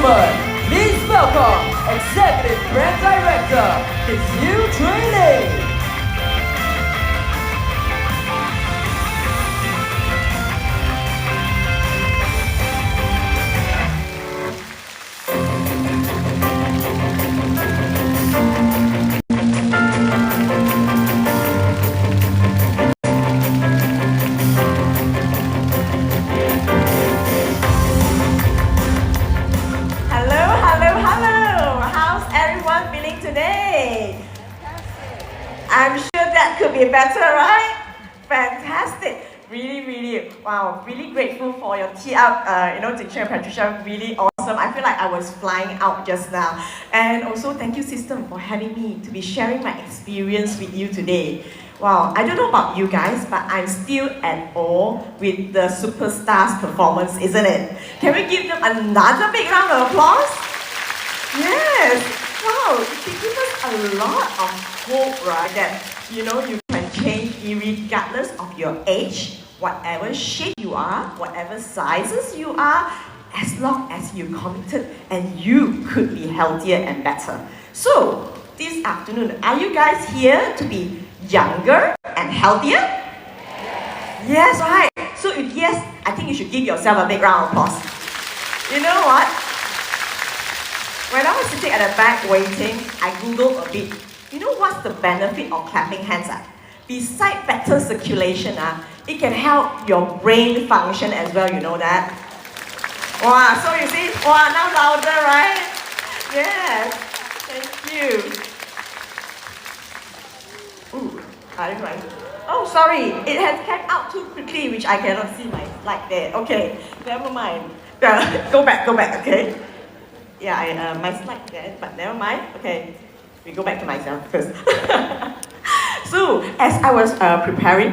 gentlemen, please welcome Executive Brand Director, Hiew Chui Li. I'm sure that could be better, right? Fantastic. Really, wow, really grateful for your tee up, Teacher and Patricia, really awesome. I feel like I was flying out just now. And also thank you, System, for having me to be sharing my experience with you today. Wow, I don't know about you guys, but I'm still at awe with the superstars' performance, isn't it? Can we give them another big round of applause? Yes. Wow, it gives us a lot of hope, right? That you can change regardless of your age, whatever shape you are, whatever sizes you are, as long as you're committed and you could be healthier and better. So, this afternoon, are you guys here to be younger and healthier? Yes, right. So if yes, I think you should give yourself a big round of applause. You know what? When I was sitting at the back waiting, I googled a bit. You know what's the benefit of clapping hands? Besides better circulation, it can help your brain function as well, you know that? Wow, so you see, wow, now louder, right? Yes, thank you. Ooh, I don't know. Oh, sorry, it has came out too quickly, which I cannot see my slide there. Okay, never mind. Go back, okay? Yeah, my slide there, but never mind. Okay, we go back to myself first. So, as I was preparing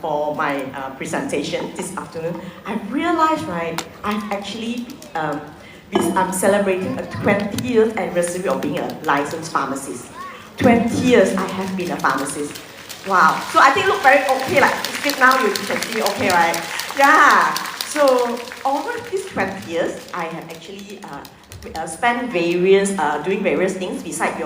for my presentation this afternoon, I realized, right, I've actually I'm celebrating a 20 years anniversary of being a licensed pharmacist. 20 years I have been a pharmacist. Wow. So I think look very okay, like sit now you can see me okay, right? Yeah. So over these 20 years, I have actually spent doing various things beside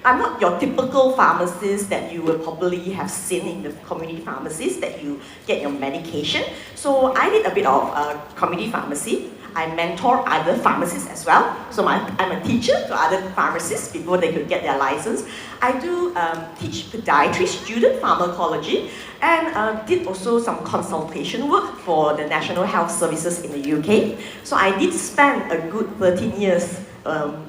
I'm not your typical pharmacist that you will probably have seen in the community pharmacies that you get your medication. So I did a bit of community pharmacy. I mentor other pharmacists as well. So I'm a teacher to other pharmacists before they could get their license. I do teach podiatry, student pharmacology, and did also some consultation work for the National Health Services in the UK. So I did spend a good 13 years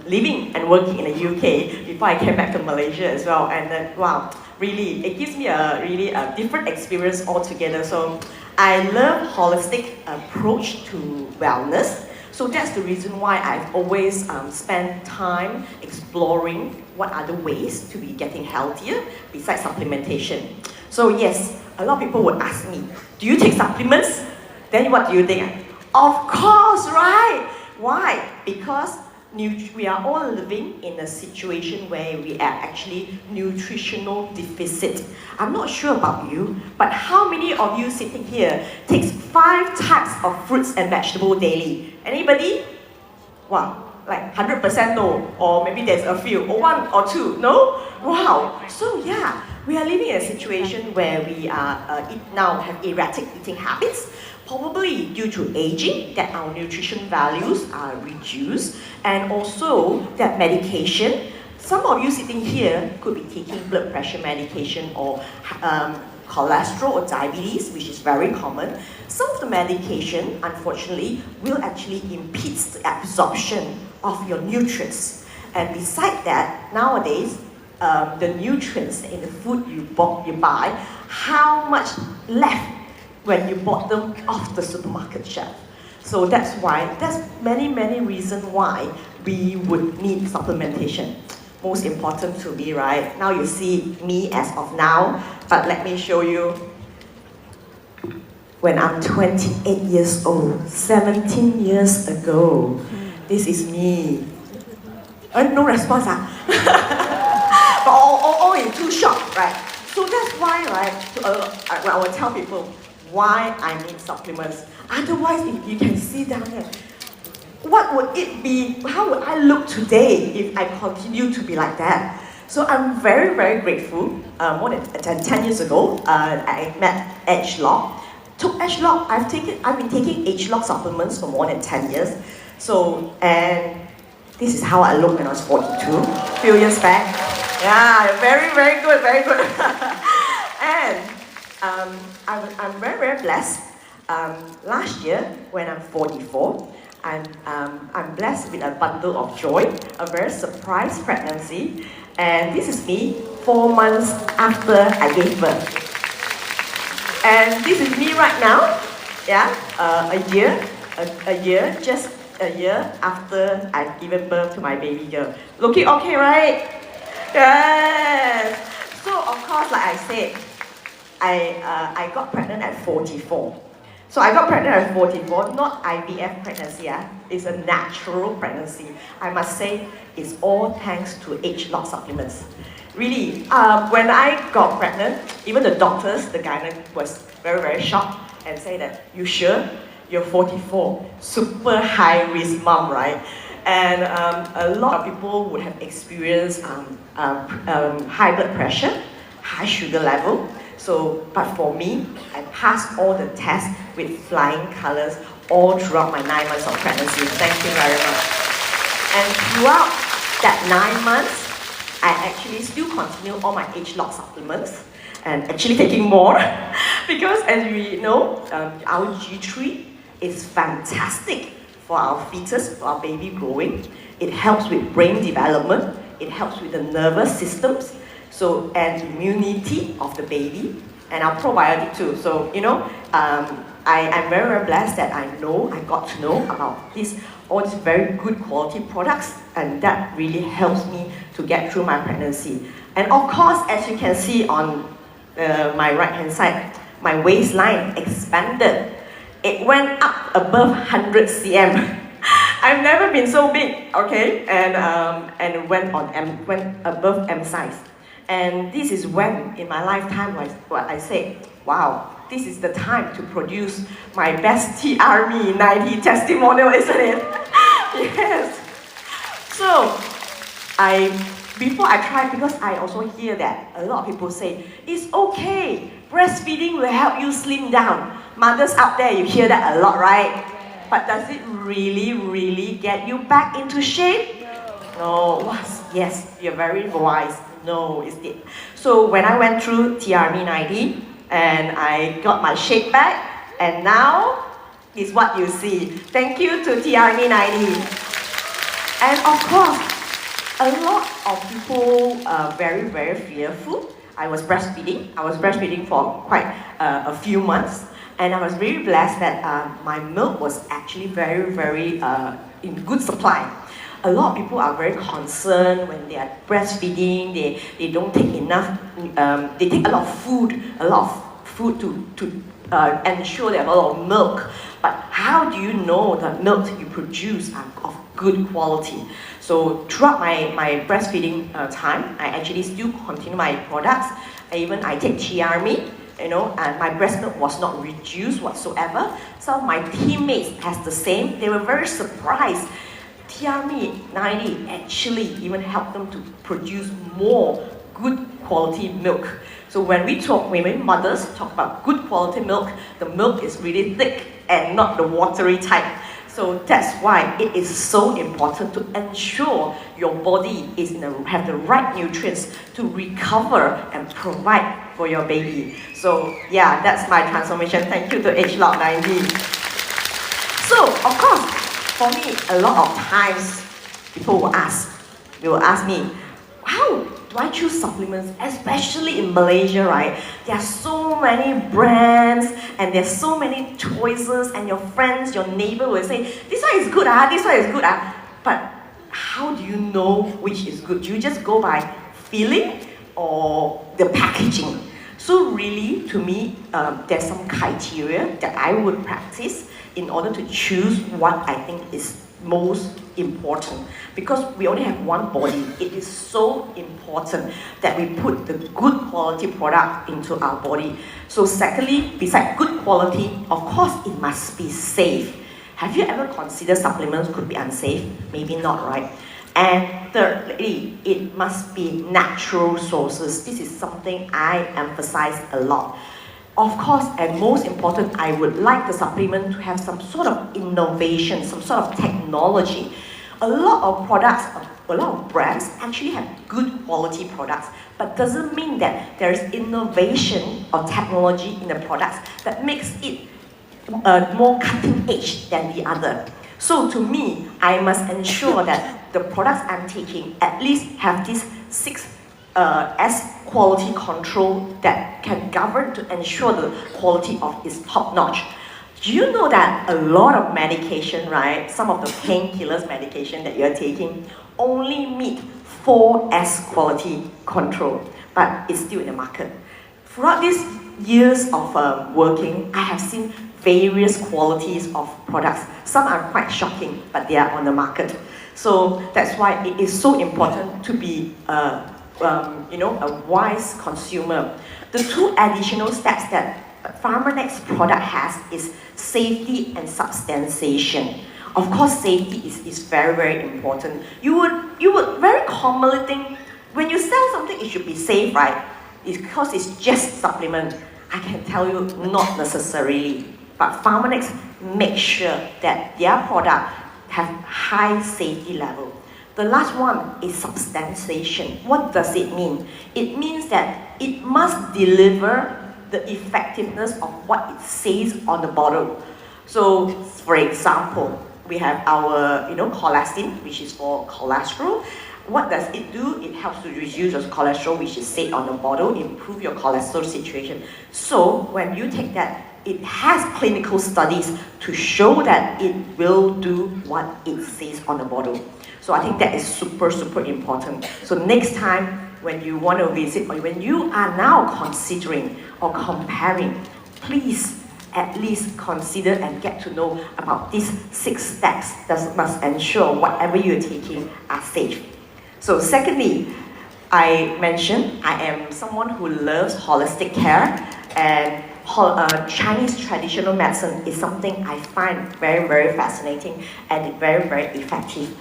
living and working in the UK before I came back to Malaysia as well. And then, wow, really, it gives me a really different experience altogether. So I love holistic approach to wellness. So that's the reason why I've always spent time exploring what other ways to be getting healthier besides supplementation. So yes, a lot of people would ask me, do you take supplements? Then what do you think? Of course, right? Why? Because we are all living in a situation where we are actually nutritional deficit. I'm not sure about you, but how many of you sitting here takes 5 types of fruits and vegetables daily? Anybody? Wow, like 100% no, or maybe there's a few, or 1 or 2, no? Wow, so yeah, we are living in a situation where we now have erratic eating habits, probably due to aging, that our nutrition values are reduced, and also that medication. Some of you sitting here could be taking blood pressure medication or cholesterol or diabetes, which is very common. Some of the medication, unfortunately, will actually impede the absorption of your nutrients. And besides that, nowadays, the nutrients in the food you buy, how much left when you bought them off the supermarket shelf. So that's many reasons why we would need supplementation. Most important to me, right? Now you see me as of now, but let me show you when I'm 28 years old, 17 years ago. This is me. No response, but all in too short, right? So that's why, right, I will tell people why I need supplements. Otherwise, if you can see down here, what would it be? How would I look today if I continue to be like that? So I'm very, very grateful. More than 10 years ago, I met ageLOC. Took ageLOC. I've been taking ageLOC supplements for more than 10 years. So, and this is how I looked when I was 42, a few years back. Yeah, very, very good, very good. And I'm very, very blessed. Last year, when I'm 44, I'm blessed with a bundle of joy, a very surprise pregnancy. And this is me 4 months after I gave birth. And this is me right now, yeah, just a year after I've given birth to my baby girl. Looking okay, right? Yes. So of course, like I said, I got pregnant at 44. So I got pregnant at 44, not IVF pregnancy, it's a natural pregnancy. I must say, it's all thanks to ageLOC supplements. Really, when I got pregnant, even the doctors, the gynaec was very, very shocked and say that, you sure? You're 44, super high risk mom, right? And a lot of people would have experienced high blood pressure, high sugar level. So, but for me, I passed all the tests with flying colors all throughout my 9 months of pregnancy. Thank you very much. And throughout that 9 months, I actually still continue all my ageLOC supplements and actually taking more because as we know, our G3 is fantastic for our fetus, for our baby growing. It helps with brain development. It helps with the nervous systems. So, and immunity of the baby, and our probiotic too. So, you know, I'm very, very blessed that I got to know about all these very good quality products, and that really helps me to get through my pregnancy. And of course, as you can see on my right-hand side, my waistline expanded. It went up above 100 cm. I've never been so big, okay? And went above M size. And this is when, in my lifetime, I say, wow, this is the time to produce my best TRME 90 testimonial, isn't it? Yes. So, before I tried, because I also hear that a lot of people say, it's okay, breastfeeding will help you slim down. Mothers out there, you hear that a lot, right? But does it really, really get you back into shape? No. Yes, you're very wise. No, it's it. So when I went through TRME 90 and I got my shape back, and now is what you see. Thank you to TRME 90. And of course, a lot of people are very, very fearful. I was breastfeeding for quite a few months, and I was really blessed that my milk was actually very, very in good supply. A lot of people are very concerned when they are breastfeeding, they don't take enough, they take a lot of food to ensure they have a lot of milk. But how do you know the milk you produce are of good quality? So throughout my breastfeeding time, I actually still continue my products. I take TRME, you know, and my breast milk was not reduced whatsoever. Some of my teammates has the same. They were very surprised. TRME 90 actually even helped them to produce more good quality milk. So when mothers talk about good quality milk, the milk is really thick and not the watery type. So that's why it is so important to ensure your body have the right nutrients to recover and provide for your baby. So yeah, that's my transformation. Thank you to ageLOC 90. So of course, for me, a lot of times, people will ask me, how do I choose supplements, especially in Malaysia, right? There are so many brands, and there's so many choices, and your friends, your neighbor will say, this one is good, this one is good. But how do you know which is good? Do you just go by feeling or the packaging? So really, to me, there's some criteria that I would practice in order to choose what I think is most important. Because we only have one body, it is so important that we put the good quality product into our body. So secondly, besides good quality, of course it must be safe. Have you ever considered supplements could be unsafe? Maybe not, right? And thirdly, it must be natural sources. This is something I emphasize a lot. Of course, and most important, I would like the supplement to have some sort of innovation, some sort of technology. A lot of products, a lot of brands actually have good quality products, but doesn't mean that there is innovation or technology in the products that makes it more cutting edge than the other. So to me, I must ensure that the products I'm taking at least have these 6S quality control that can govern to ensure the quality of is top notch. Do you know that a lot of medication, right, some of the painkillers medication that you're taking only meet 4S quality control, but it's still in the market. Throughout these years of working, I have seen various qualities of products. Some are quite shocking, but they are on the market. So that's why it is so important to be a wise consumer. The two additional steps that Pharmanex product has is safety and substantiation. Of course, safety is very, very important. You would very commonly think, when you sell something, it should be safe, right? It's because it's just supplement. I can tell you, not necessarily. But Pharmanex makes sure that their product have high safety level. The last one is substantiation. What does it mean? It means that it must deliver the effectiveness of what it says on the bottle. So, for example, we have our, colastin, which is for cholesterol. What does it do? It helps to reduce your cholesterol, which is said on the bottle, improve your cholesterol situation. So, when you take that, it has clinical studies to show that it will do what it says on the bottle. So I think that is super, super important. So next time when you want to visit or when you are now considering or comparing, please at least consider and get to know about these 6 steps that must ensure whatever you're taking are safe. So secondly, I mentioned I am someone who loves holistic care, and Chinese traditional medicine is something I find very, very fascinating and very, very effective.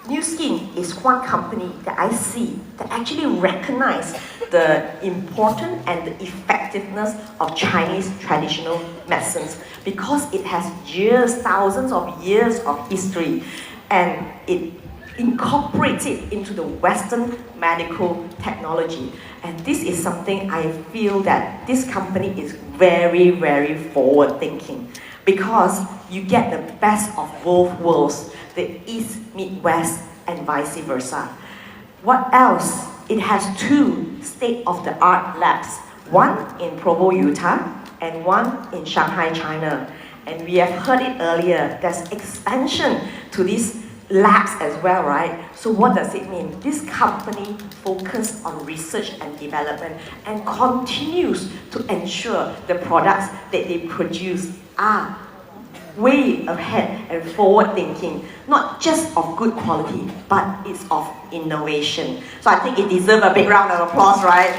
New Skin is one company that I see that actually recognize the importance and the effectiveness of Chinese traditional medicines because it has years, thousands of years of history, and it incorporates it into the Western medical technology. And this is something I feel that this company is very, very forward-thinking because you get the best of both worlds, the East meet West and vice versa. What else? It has 2 state-of-the-art labs, one in Provo, Utah, and one in Shanghai, China. And we have heard it earlier, there's expansion to these labs as well, right? So what does it mean? This company focuses on research and development and continues to ensure the products that they produce are way ahead and forward thinking, not just of good quality, but it's of innovation. So I think it deserves a big round of applause, right?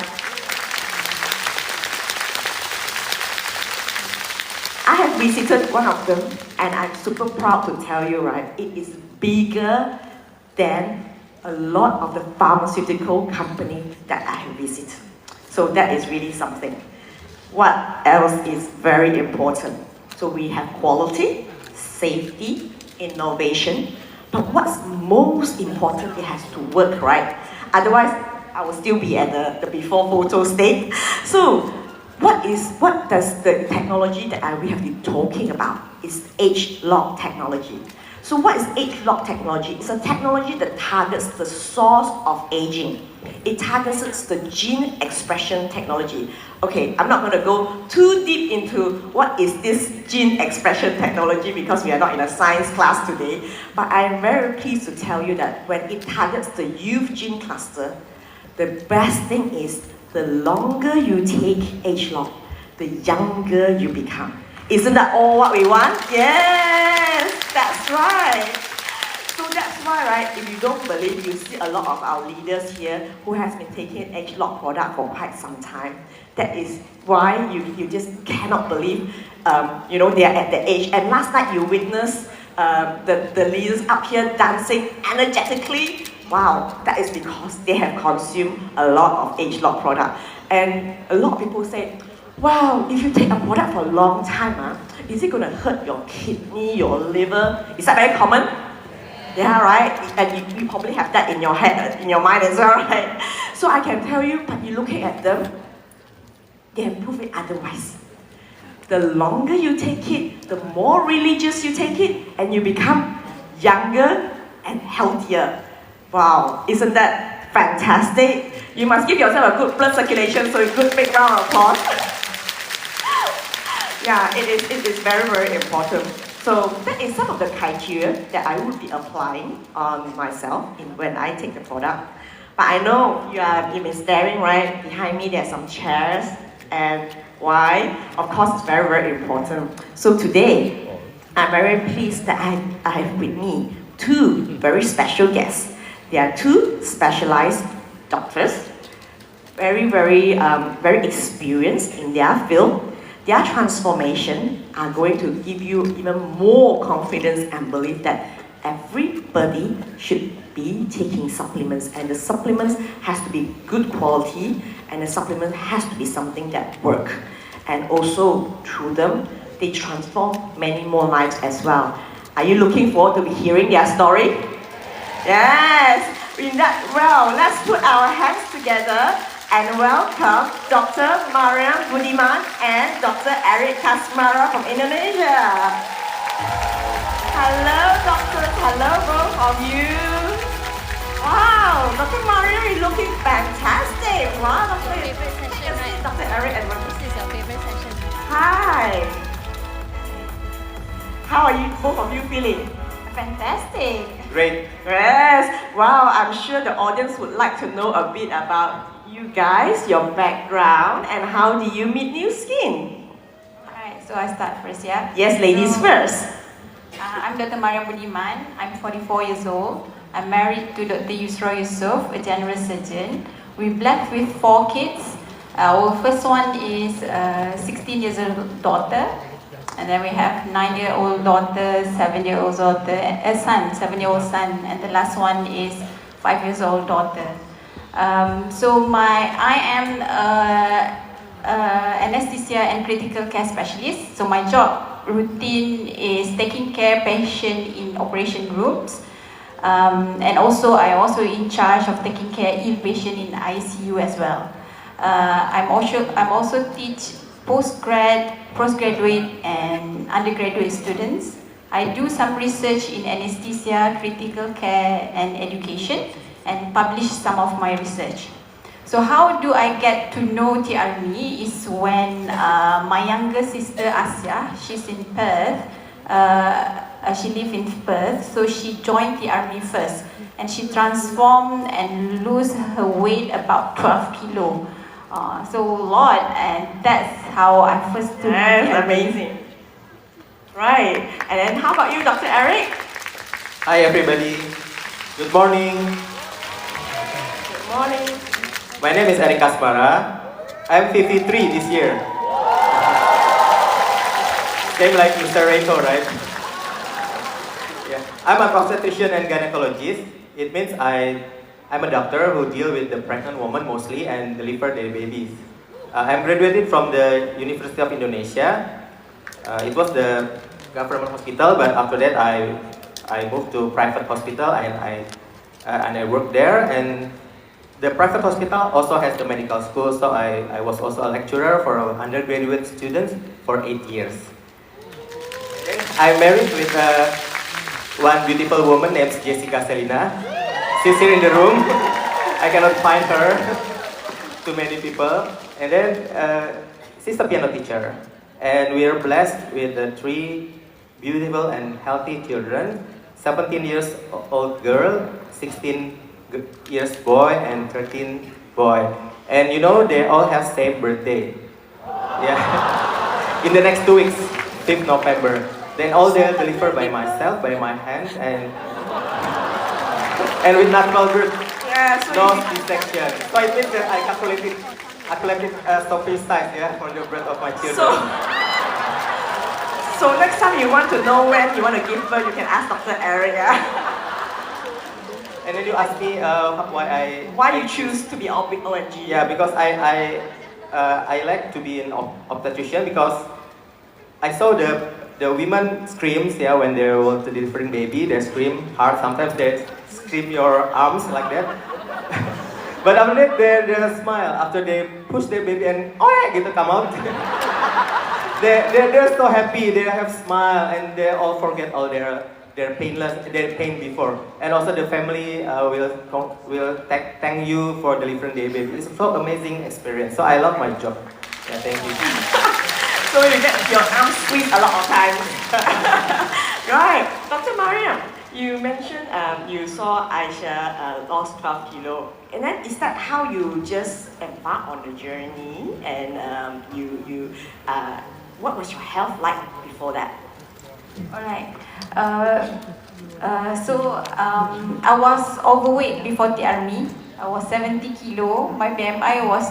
I have visited one of them and I'm super proud to tell you, right, it is bigger than a lot of the pharmaceutical companies that I have visited. So that is really something. What else is very important? So we have quality, safety, innovation, but what's most important, it has to work, right? Otherwise, I will still be at the before photo state. So what does the technology that we have been talking about is ageLOC technology. So what is ageLOC technology? It's a technology that targets the source of aging. It targets the gene expression technology. Okay, I'm not going to go too deep into what is this gene expression technology because we are not in a science class today, but I'm very pleased to tell you that when it targets the youth gene cluster, the best thing is the longer you take ageLOC, the younger you become. Isn't that all what we want? Yes, that's right. So that's why, right? right, if you don't believe, you see a lot of our leaders here who has been taking ageLOC product for quite some time. That is why you just cannot believe, they are at the age. And last night you witnessed the leaders up here dancing energetically. Wow, that is because they have consumed a lot of ageLOC product. And a lot of people say, wow, if you take a product for a long time, is it going to hurt your kidney, your liver? Is that very common? Yeah, right? And you probably have that in your head, in your mind as well, right? So I can tell you, but you're looking at them, they have proved it otherwise. The longer you take it, the more religious you take it, and you become younger and healthier. Wow, isn't that fantastic? You must give yourself a good blood circulation, so a good big round of applause. Yeah, it is very, very important. So that is some of the criteria that I would be applying on myself when I take the product. But I know you've been staring, right? Behind me there's some chairs. And why? Of course, it's very, very important. So today, I'm very pleased that I have with me two very special guests. They are two specialized doctors, very, very, very experienced in their field. Their transformation are going to give you even more confidence and belief that everybody should be taking supplements, and the supplements has to be good quality, and the supplement has to be something that works. And also through them, they transform many more lives as well. Are you looking forward to hearing their story? Yes! In that, well, let's put our hands together and welcome Dr. Mariam Budiman and Dr. Eric Kasmara from Indonesia. Hello, doctors. Hello, both of you. Wow, Dr. Mariam is looking fantastic. Wow, Dr. Favorite session, right? Dr. Eric and This is your favorite session. Hi. How are you, both of you feeling? Fantastic. Great. Yes. Wow, I'm sure the audience would like to know a bit about you guys, your background, and how do you meet new skin? Alright, so I start first, yeah? Yes, ladies So, first. I'm Dr. Mariam Budiman. I'm 44 years old. I'm married to Dr. Yusra Yusof, a general surgeon. We're blessed with 4 kids. Our first one is a 16 years old daughter. And then we have 9-year-old daughter, 7-year-old daughter, a son, 7-year-old son. And the last one is 5 years old daughter. I am anesthesia and critical care specialist. So my job routine is taking care patient in operation rooms. And also I also in charge of taking care ill patient in ICU as well. I'm also teach postgraduate and undergraduate students. I do some research in anesthesia, critical care and education, and publish some of my research. So how do I get to know TRME is when my younger sister Asia, she's in Perth, she lives in Perth, so she joined TRME first. And she transformed and lose her weight about 12 kilo. So a lot, and that's how I first took That's TRME. amazing. Right. And then how about you, Dr. Eric? Hi everybody. Good morning. Good morning. My name is Eric Kasmara. I'm 53 this year. Same like Mr. Reito, right? Yeah. I'm a obstetrician and gynecologist. It means I'm a doctor who deal with the pregnant woman mostly and deliver their babies. I'm graduated from the University of Indonesia. It was the government hospital, but after that I moved to private hospital and I worked there. And the private hospital also has the medical school, so I was also a lecturer for undergraduate students for 8 years. I'm married with one beautiful woman named Jessica Selina. She's here in the room. I cannot find her. Too many people. And then she's a piano teacher. And we are blessed with 3 beautiful and healthy children. 17 years old girl, 16 years boy, and 13 boy. And you know, they all have same birthday. Yeah. In the next 2 weeks, 5th November. Then all they're delivered by myself, by my hands, and And with natural birth, Yeah, so no you- C-section. So it means that I calculated stopping size, yeah, for the birth of my children. So next time you want to know when you want to give birth, you can ask Dr. Eric. Yeah? And then you ask me Why you choose to be ONG? Yeah, because I like to be an obstetrician because I saw the women screams, yeah, when they want to delivering baby, they scream hard. Sometimes they scream your arms like that. But after that, they smile after they push their baby and oh yeah, gitu come out. they're so happy. They have smile and they all forget all their pain before. And also the family will thank you for delivering their baby. It's so amazing experience. So I love my job. Yeah, thank you. So you get your arm squeezed a lot of times. Right. Dr. Mariam, you mentioned you saw Aisha lost 12 kilo. And then is that how you just embark on the journey? And what was your health like before that? Alright. I was overweight before the army. I was 70 kilo. My BMI was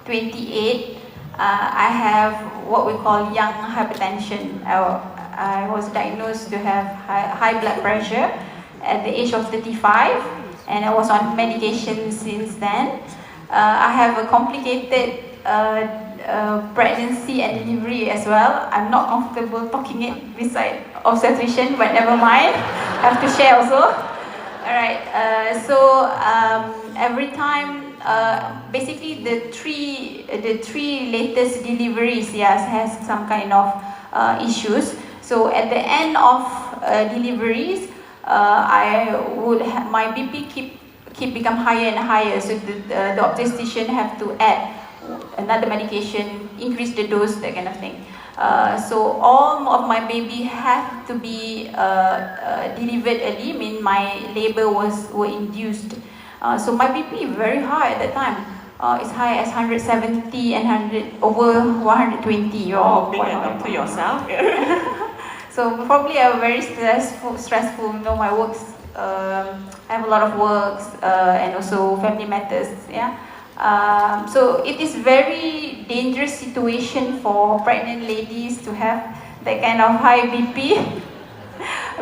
28. I have what we call young hypertension. I was diagnosed to have high blood pressure at the age of 35, and I was on medication since then. I have a complicated pregnancy and delivery as well. I'm not comfortable talking it beside obstetrician, but never mind. I have to share also. Alright, every time, basically the three latest deliveries, yes, has some kind of issues. So at the end of deliveries, my BP keep become higher and higher. So the obstetrician have to add another medication, increase the dose, that kind of thing. So all of my baby have to be delivered early. I mean, my labor were induced. So my BP very high at that time. It's high as 170 and over 120. Oh, being a doctor yourself. So probably a very stressful. You know, my works. I have a lot of works and also family matters. Yeah. So it is very dangerous situation for pregnant ladies to have that kind of high BP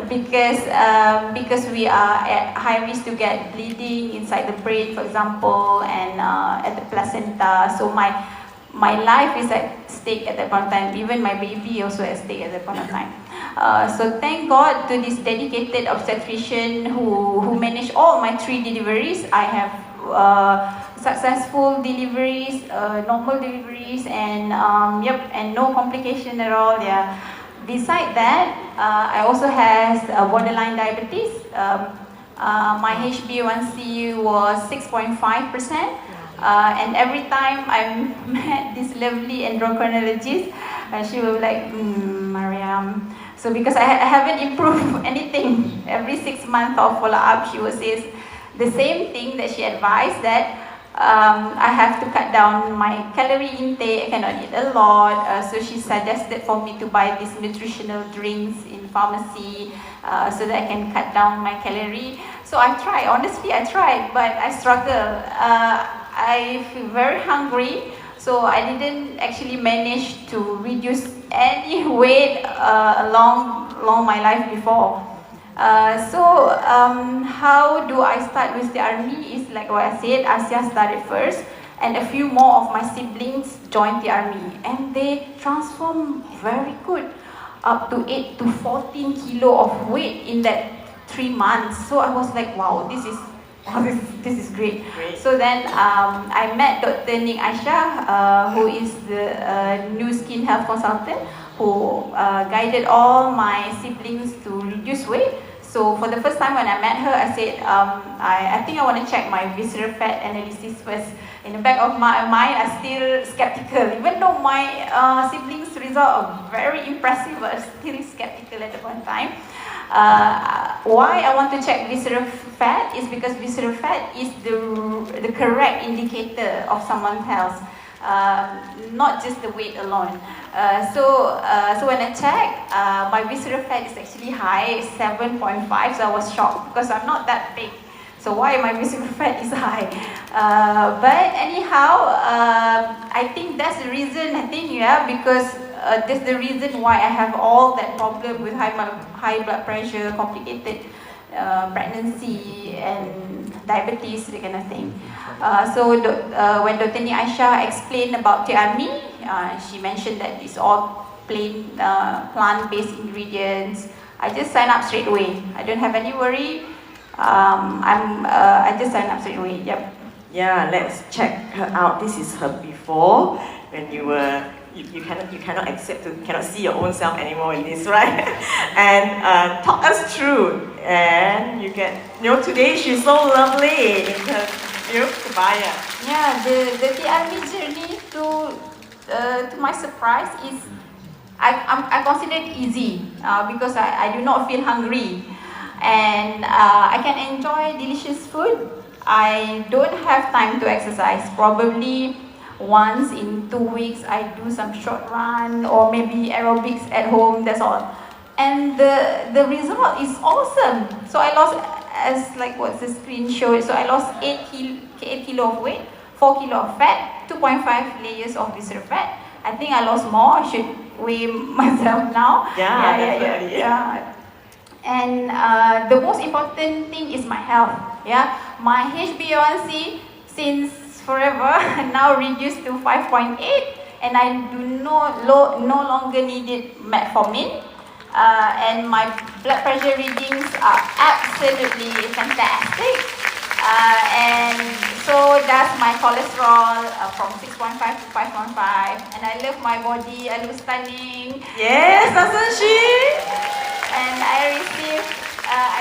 because we are at high risk to get bleeding inside the brain, for example, and at the placenta. So my life is at stake at that point of time. Even my baby also at stake at that point of time. So thank God to this dedicated obstetrician who managed all my 3 deliveries. I have successful deliveries, normal deliveries, and and no complication at all. Yeah. Beside that, I also has borderline diabetes. My HbA1c was 6.5%, and every time I met this lovely endocrinologist, she will be like, Mariam. So because I haven't improved anything, every 6 months of follow-up, she will say the same thing that she advised, that I have to cut down my calorie intake. I cannot eat a lot. So she suggested for me to buy these nutritional drinks in pharmacy so that I can cut down my calorie. So I tried. Honestly, I tried, but I struggle. I feel very hungry. So I didn't actually manage to reduce any weight along my life before. How do I start with the army is like what I said, Asia started first, and a few more of my siblings joined the army, and they transformed very good, up to 8 to 14 kilo of weight in that 3 months. So I was like, wow, this is great. So then I met Dr. Ning Aisha, who is the new skin health consultant, who guided all my siblings to reduce weight. So for the first time when I met her, I said, I think I want to check my visceral fat analysis first. In the back of my mind, I'm still skeptical. Even though my siblings' results are very impressive, but I'm still skeptical at the point in time. Why I want to check visceral fat is because visceral fat is the correct indicator of someone's health. Not just the weight alone. So when I checked, my visceral fat is actually high, 7.5. So I was shocked because I'm not that big. So why my visceral fat is high? But anyhow, I think that's the reason. Because that's the reason why I have all that problem with high blood pressure, complicated pregnancy, and diabetes, that kind of thing. When Dr. Ni Aisha explained about TRMI, she mentioned that it's all plain plant-based ingredients. I just sign up straight away. I don't have any worry. I just sign up straight away. Yep. Yeah, let's check her out. This is her before when you were. You cannot see your own self anymore in this, right? And talk us through. And you get, today she's so lovely in her kebaya. Yeah, the TRMI journey to my surprise is I consider it easy because I do not feel hungry, and I can enjoy delicious food. I don't have time to exercise. Probably once in 2 weeks I do some short run or maybe aerobics at home, that's all. And the result is awesome. So I lost, as like what the screen showed, so I lost 8 kilo of weight, 4 kilo of fat, 2.5 layers of visceral fat. I think I lost more. I should weigh myself now. Yeah. And the most important thing is my health. Yeah, my HbA1c since forever now reduced to 5.8, and I do no longer needed metformin. And my blood pressure readings are absolutely fantastic. And so that's my cholesterol from 6.5 to 5.5. And I love my body. I look stunning. Yes, doesn't she? And I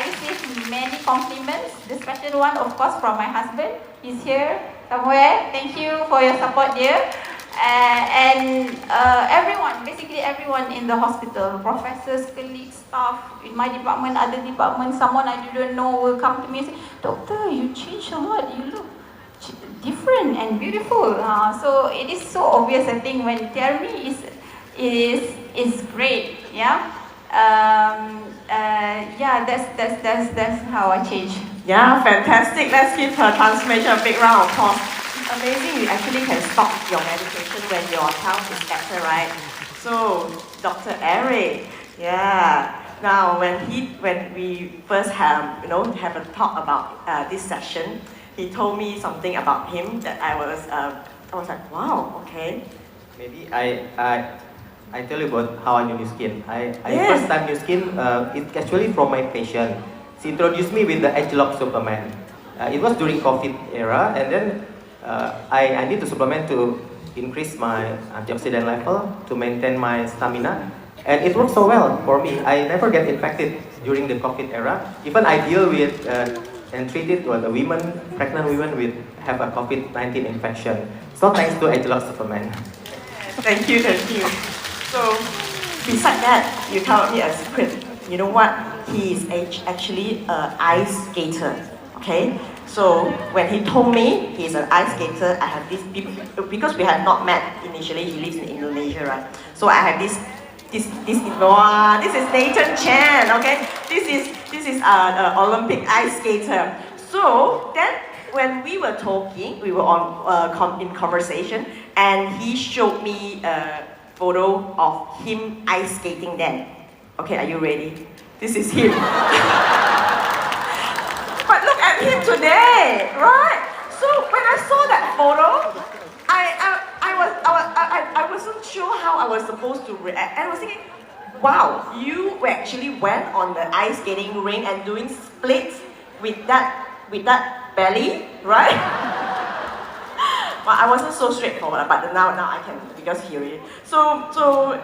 received many compliments. The special one, of course, from my husband. He's here somewhere. Thank you for your support, dear. And everyone, basically everyone in the hospital, professors, colleagues, staff, in my department, other departments, someone I didn't know will come to me and say, "Doctor, you changed a lot. You look different and beautiful." So it is so obvious, I think, when TRMI is great. Yeah. That's how I change. Yeah, fantastic. Let's give her transformation a big round of applause. Amazing, you actually can stop your medication when your health is better, right? So, Dr. Eric, yeah. Now, when we first have a talk about this session, he told me something about him that I was like, wow, okay. Maybe I tell you about how I knew New Skin. Yes. First time New Skin, it's actually from my patient. She introduced me with the ageLOC supplement. It was during COVID era, and then I need to supplement to increase my antioxidant level, to maintain my stamina, and it works so well for me. I never get infected during the COVID era. Even I deal with and treated the pregnant women with have a COVID-19 infection. So thanks to ageLOC supplement. Thank you. So, besides that, you told me a secret. You know what? He is actually an ice skater. Okay? So, when he told me he's an ice skater, I have this, because we have not met initially, he lives in Indonesia, right? So I have this is Nathan Chan, okay? This is an Olympic ice skater. So, then when we were talking, we were on in conversation, and he showed me a photo of him ice skating then. Okay, are you ready? This is him. But look at him today, right? So when I saw that photo, I wasn't sure how I was supposed to react. And I was thinking, wow, you actually went on the ice skating ring and doing splits with that belly, right? Well, I wasn't so straightforward, but now I can, because hear it. So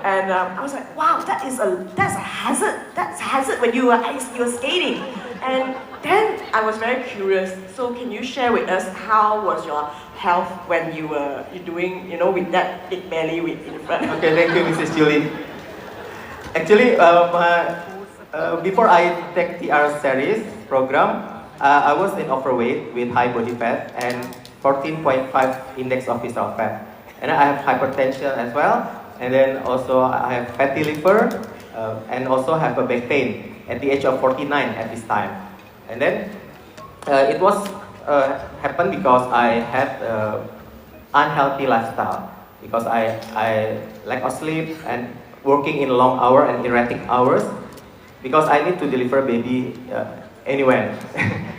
I was like, wow, that's a hazard. That's a hazard when you were skating. And then I was very curious. So can you share with us how was your health when you were doing, with that big belly in front? Okay, thank you, Mrs. Julie. Actually, before I take TR series program, I was in overweight with high body fat and 14.5 index of visceral fat. And I have hypertension as well. And then also I have fatty liver and also have a back pain at the age of 49 at this time. And then it was happened because I had unhealthy lifestyle, because I lack of sleep and working in long hour and erratic hours, because I need to deliver baby anywhere.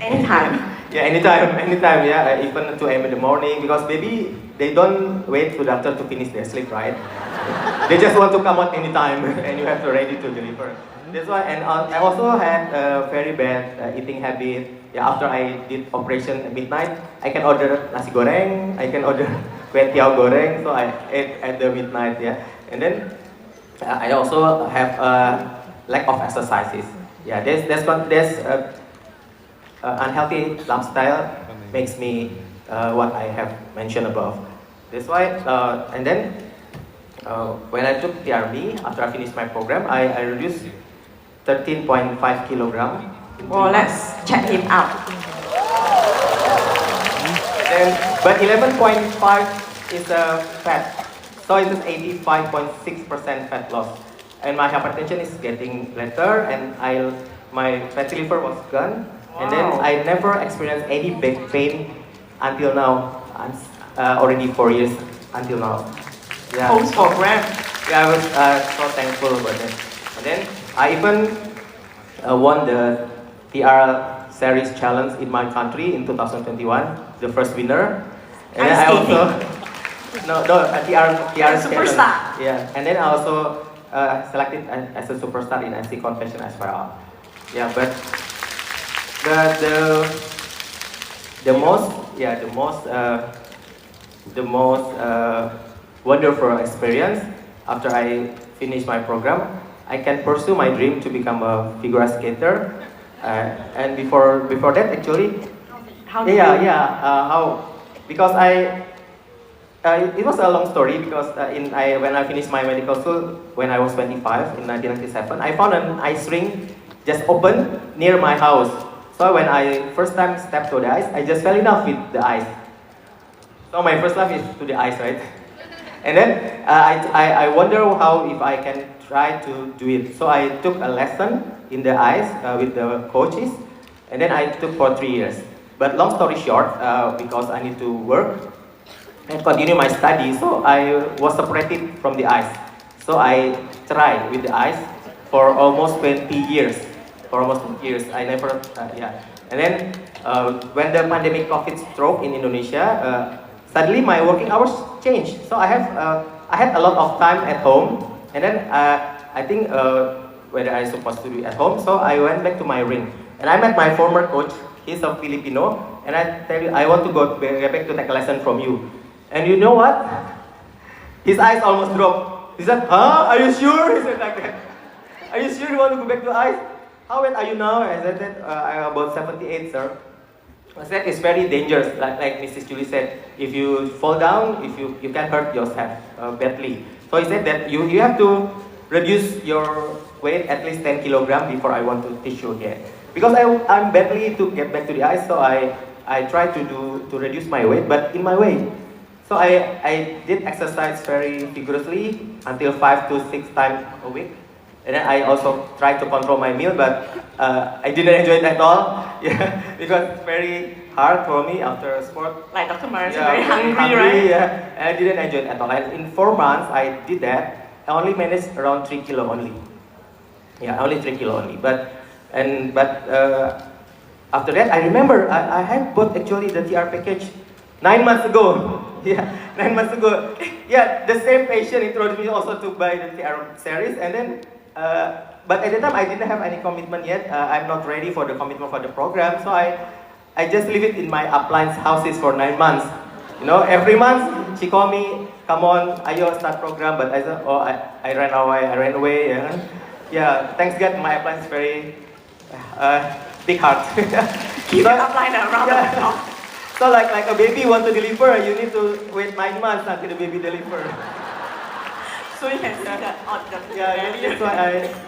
Anytime. Yeah, anytime, yeah, even 2 a.m. in the morning, because baby, they don't wait to doctor to finish their sleep, right? They just want to come out anytime, and you have to ready to deliver. That's why, and I also had a very bad eating habit. Yeah, after I did operation at midnight, I can order nasi goreng, I can order kue tiao goreng, so I ate at the midnight, yeah. And then I also have a lack of exercises. Yeah, there's unhealthy lifestyle makes me what I have mentioned above. That's why, and then when I took TRB, after I finished my program, I reduced 13.5 kilogram. Well, let's check him out. Then, but 11.5 is fat, so it is 85.6% fat loss. And my hypertension is getting better, and my fatty liver was gone. And then I never experienced any back pain until now. I'm already 4 years until now. Yeah. Post-program. Yeah, I was so thankful about it. And then I even won the TR series challenge in my country in 2021, the first winner. And then I also TR Superstar. Yeah, and then I also selected as a superstar in NC Convention as well. Yeah, but the most wonderful experience after I finish my program, I can pursue my dream to become a figure skater. And before that, actually, because it was a long story, because when I finished my medical school when I was 25 in 1997, I found an ice rink just open near my house. So when I first time stepped to the ice, I just fell in love with the ice. So my first love is to the ice, right? And then I wonder how if I can try to do it. So I took a lesson in the ice with the coaches, and then I took for 3 years. But long story short, because I need to work and continue my study, so I was separated from the ice. So I tried with the ice for almost 20 years. I never, And then when the pandemic COVID struck in Indonesia, suddenly my working hours changed. So I had a lot of time at home, and then I think whether I supposed to be at home, so I went back to my ring, and I met my former coach. He's a Filipino, and I tell you, I want to get back to take a lesson from you. And you know what? His eyes almost dropped. He said, "Huh? Are you sure?" He said like that. "Are you sure you want to go back to ice? How old are you now?" I said that I'm about 78, sir. I said it's very dangerous, like Mrs. Julie said. If you fall down, if you can hurt yourself badly. So he said that you have to reduce your weight at least 10 kilogram before I want to teach you again. Because I'm badly to get back to the ice, so I try to reduce my weight, but in my way. So I did exercise very vigorously until 5 to 6 times a week. And then I also tried to control my meal, but I didn't enjoy it at all. Yeah, because it's very hard for me after sport. Like Dr. Mars, Yeah, very hungry, right? Yeah, and I didn't enjoy it at all. And in 4 months, I did that. I only managed around 3 kilo only. Yeah, only 3 kilo only. But after that, I remember I had bought actually the TR package 9 months ago. Yeah, 9 months ago. Yeah, the same patient introduced me also to buy the TR series, and then. But at the time I didn't have any commitment yet. I'm not ready for the commitment for the program, so I just leave it in my upline houses for 9 months. You know, every month she called me, "Come on, ayo start program." But I said, "Oh, I ran away. Yeah, thanks God, my upline is very big heart." Keep an upline around the clock. So like a baby want to deliver, you need to wait 9 months until the baby deliver. So you can see that on the that's why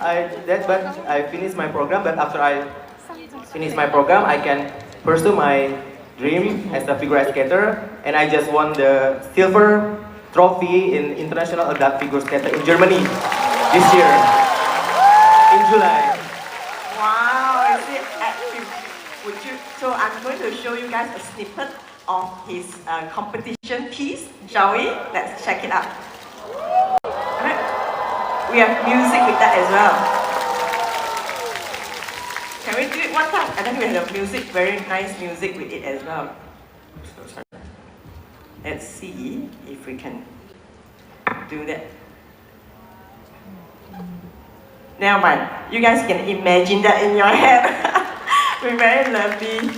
I did that, but I finished my program. But after I finish my program, I can pursue my dream as a figure skater, and I just won the silver trophy in International Adult Figure Skater in Germany this year in July. Wow, is it active? So I'm going to show you guys a snippet of his competition piece, shall we? Let's check it out. Alright. We have music with that as well. Can we do it one time? And then we have music, very nice music with it as well. Let's see if we can do that. Never mind. You guys can imagine that in your head. We're very lovely.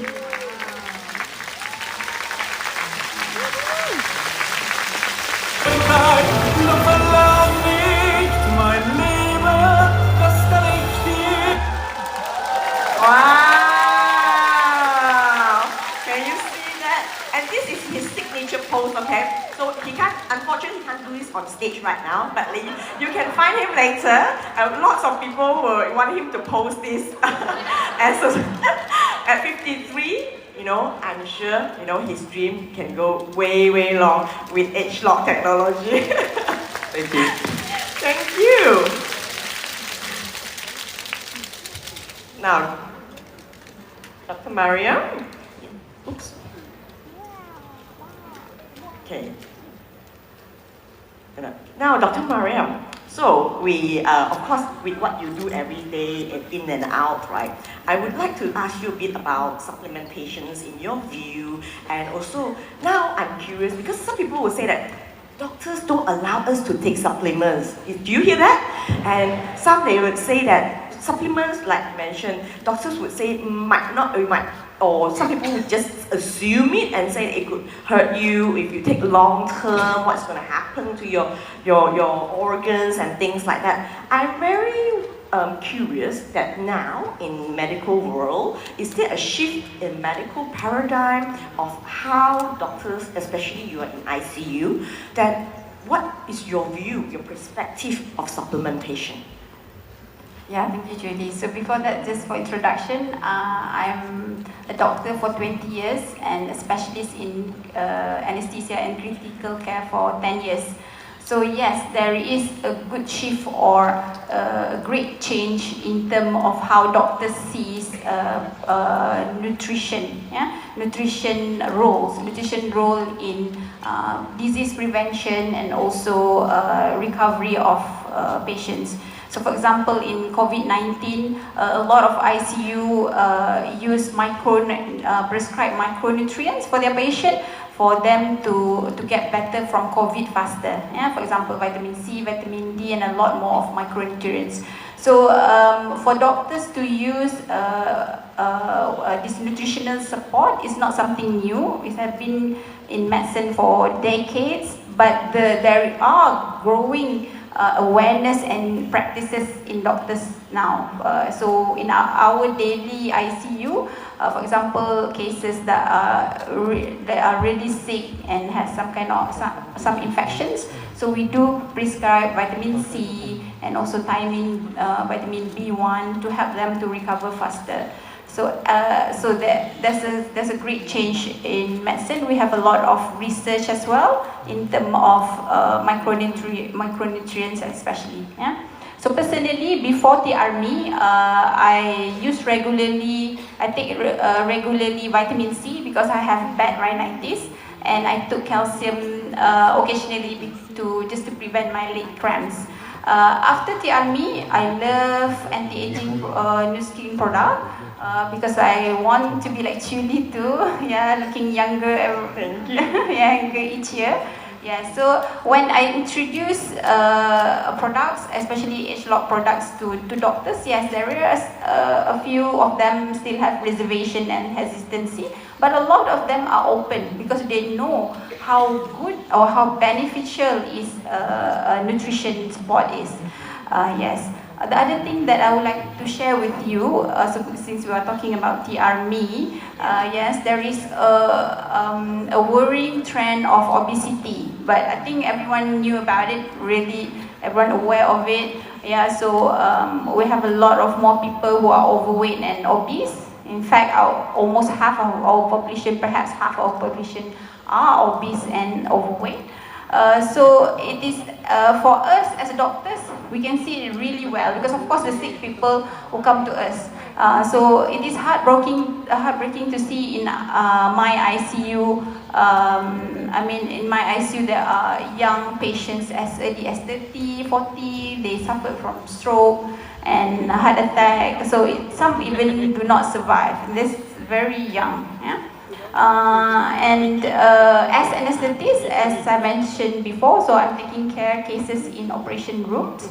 Wow! Can you see that? And this is his signature pose, okay? So unfortunately, he can't do this on stage right now, but you can find him later. Lots of people will want him to post this at 53. I'm sure, his dream can go way, way long with ageLOC technology. Thank you. Thank you. Now, Dr. Maria. Oops. Okay. Now, Dr. Maria. So of course, with what you do every day and in and out, right? I would like to ask you a bit about supplementations in your view, and also now I'm curious because some people will say that doctors don't allow us to take supplements. Do you hear that? And some they would say that supplements, like you mentioned, doctors would say or some people would just assume it and say it could hurt you if you take long term, what's going to happen to your organs and things like that. I'm very curious that now in medical world, is there a shift in medical paradigm of how doctors, especially you are in ICU, that what is your view, your perspective of supplementation? Yeah, thank you, Julie. So before that, just for introduction, I'm a doctor for 20 years and a specialist in anesthesia and critical care for 10 years. So yes, there is a good shift or a great change in terms of how doctors sees nutrition, nutrition role in disease prevention and also recovery of patients. So for example, in COVID-19, a lot of ICU use prescribe micronutrients for their patient for them to get better from COVID faster. For example, vitamin C, vitamin D, and a lot more of micronutrients. So for doctors to use this nutritional support is not something new. It has been in medicine for decades, but there are growing awareness and practices in doctors now. So in our daily ICU, for example, cases that are really sick and have some kind of some infections, so we do prescribe vitamin C and also thiamine, vitamin B1 to help them to recover faster. So there's a great change in medicine. We have a lot of research as well in terms of micronutrients especially. So personally, before the army, I take regularly vitamin C because I have bad rhinitis, and I took calcium occasionally just to prevent my leg cramps. After the army, I love anti-aging new skin product. Because I want to be like Chui Li too, looking younger, younger each year. So when I introduce products, especially ageLOC products to doctors, yes, there is a few of them still have reservation and hesitancy, but a lot of them are open because they know how good or how beneficial is nutrition support is. Yes. The other thing that I would like to share with you, since we are talking about the army, yes, there is a worrying trend of obesity, but I think everyone knew about it, really, everyone aware of it. So we have a lot of more people who are overweight and obese. In fact, almost half of our population, perhaps half of our population are obese and overweight. So it is for us as doctors, we can see it really well because of course the sick people who come to us, So it is heartbreaking to see in my ICU. I mean, in my ICU, there are young patients as early as 30, 40. They suffer from stroke and heart attack. So some even do not survive. This very young. Yeah? As anesthetist, as I mentioned before, so I'm taking care cases in operation rooms.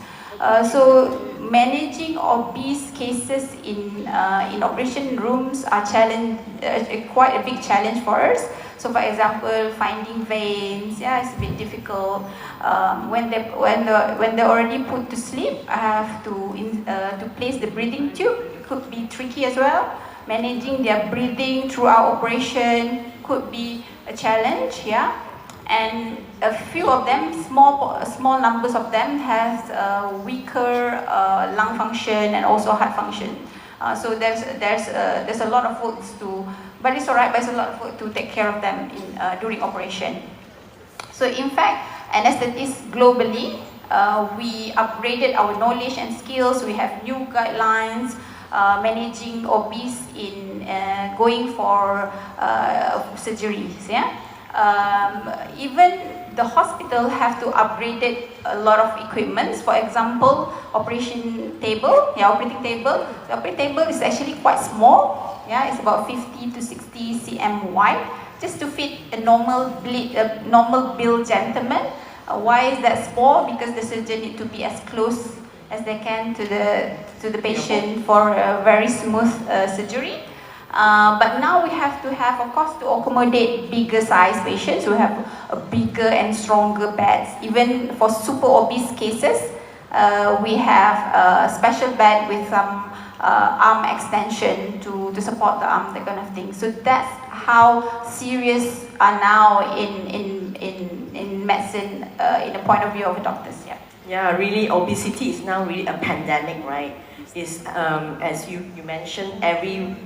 So managing obese cases in operation rooms are quite a big challenge for us. So for example, finding veins, yeah, it's a bit difficult. When they're already put to sleep, I have to place the breathing tube. It could be tricky as well. Managing their breathing throughout operation could be a challenge, yeah. And a few of them, small numbers of them, has weaker lung function and also heart function. So there's a lot of work but it's alright. But there's a lot of work to take care of them during operation. So in fact, anesthetists globally, we upgraded our knowledge and skills. We have new guidelines. Managing obese in going for surgeries, yeah. Even the hospital have to upgrade a lot of equipments. For example, operating table. The operating table is actually quite small. Yeah, it's about 50 to 60 cm wide, just to fit a normal build gentleman. Why is that small? Because the surgeon need to be as close as they can to the patient for a very smooth surgery. But now we have to have, of course, to accommodate bigger size patients. We have a bigger and stronger beds. Even for super obese cases, we have a special bed with some arm extension to support the arm, that kind of thing. So that's how serious are now in medicine, in the point of view of doctors. Yeah. Yeah, really, obesity is now really a pandemic, right? It's as you mentioned, everyone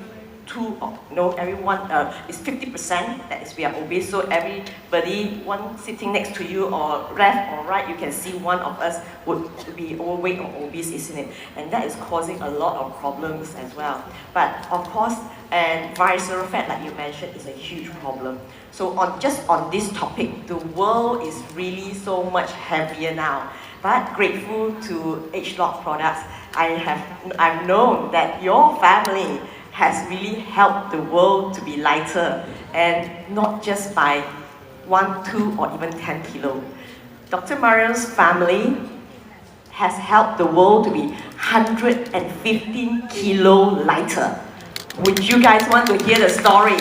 is 50% that is we are obese. So everybody, one sitting next to you or left or right, you can see one of us would be overweight or obese, isn't it? And that is causing a lot of problems as well. But of course, and visceral fat, like you mentioned, is a huge problem. So just on this topic, the world is really so much heavier now. But grateful to ageLOC products, I've known that your family has really helped the world to be lighter, and not just by 1, 2, or even 10 kilo. Dr. Mariam's family has helped the world to be 115 kilo lighter. Would you guys want to hear the story?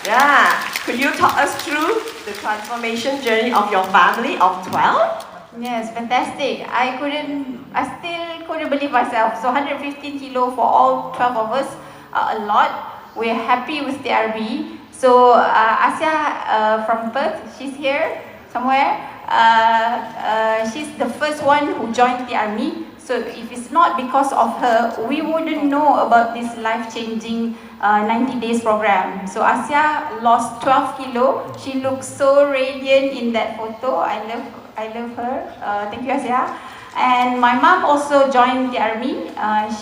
Yeah, could you talk us through the transformation journey of your family of 12? Yes, fantastic. I still couldn't believe myself. So 115 kilo for all 12 of us, a lot. We're happy with the RB. So Asia from Perth, she's here somewhere. She's the first one who joined the army. So if it's not because of her, we wouldn't know about this life-changing 90 days program. So Asia lost 12 kilo. She looks so radiant in that photo. I love her. Thank you, Asia. And my mom also joined the army.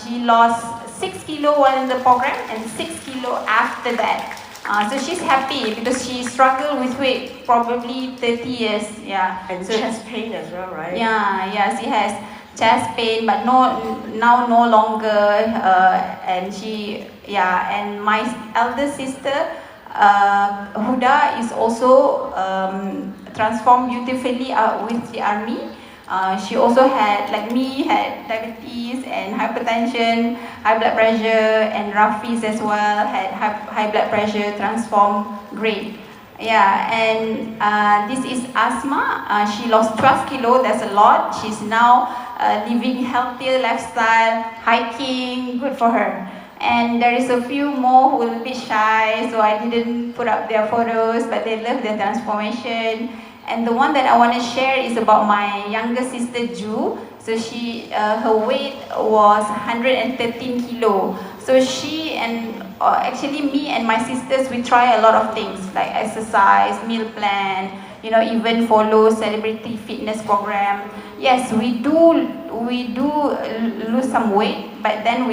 She lost 6 kilo while in the program and 6 kilo after that. So she's happy because she struggled with weight probably 30 years. Yeah. And so, chest pain as well, right? Yeah, she has chest pain, but now no longer. And my elder sister, Huda, is also transformed beautifully with the army. She also had, like me, had diabetes and hypertension, high blood pressure, and Rafi's as well had high blood pressure, transformed great. Yeah, and this is Asma. She lost 12 kilo, that's a lot. She's now living healthier lifestyle, hiking, good for her. And there is a few more who are a bit shy, so I didn't put up their photos, but they love their transformation. And the one that I want to share is about my younger sister, Ju. So her weight was 113 kilo. So she and actually me and my sisters, we try a lot of things like exercise, meal plan, even follow celebrity fitness program. Yes, we do lose some weight, but then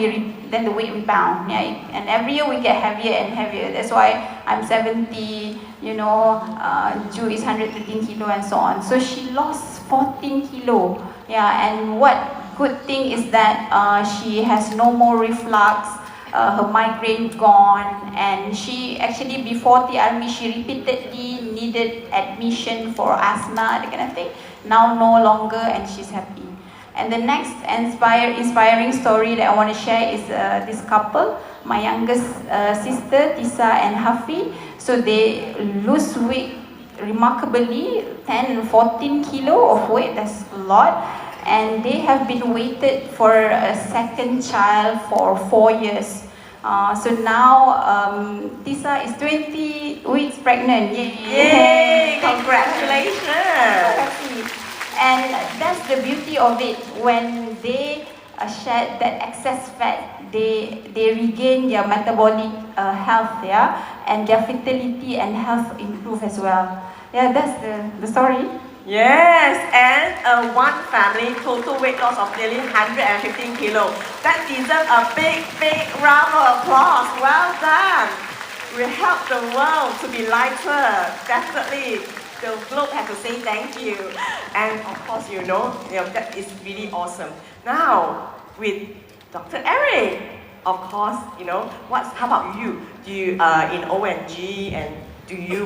then the weight rebound. Yeah, and every year we get heavier and heavier. That's why I'm 70. Ju is 113 kilo and so on. So she lost 14 kilo. Yeah, and what good thing is that she has no more reflux. Her migraine gone, and she actually before the army she repeatedly needed admission for asthma, that kind of thing. Now no longer, and she's happy. And the next inspiring story that I want to share is this couple, my youngest sister Tisa and Hafi. So they lose weight remarkably, 10 14 kilo of weight. That's a lot. And they have been waited for a second child for 4 years. So now Tisa is 20 weeks pregnant. Yay! Yay! Congratulations! And that's the beauty of it. When they shed that excess fat, they regain their metabolic health, yeah, and their fertility and health improve as well. Yeah, that's the story. Yes, and one family total weight loss of nearly 115 kilo. That deserves a big, big round of applause. Well done. We help the world to be lighter. Definitely, the globe has to say thank you. And of course, that is really awesome. Now, with Dr. Eric, of course, how about you? Do you in ONG and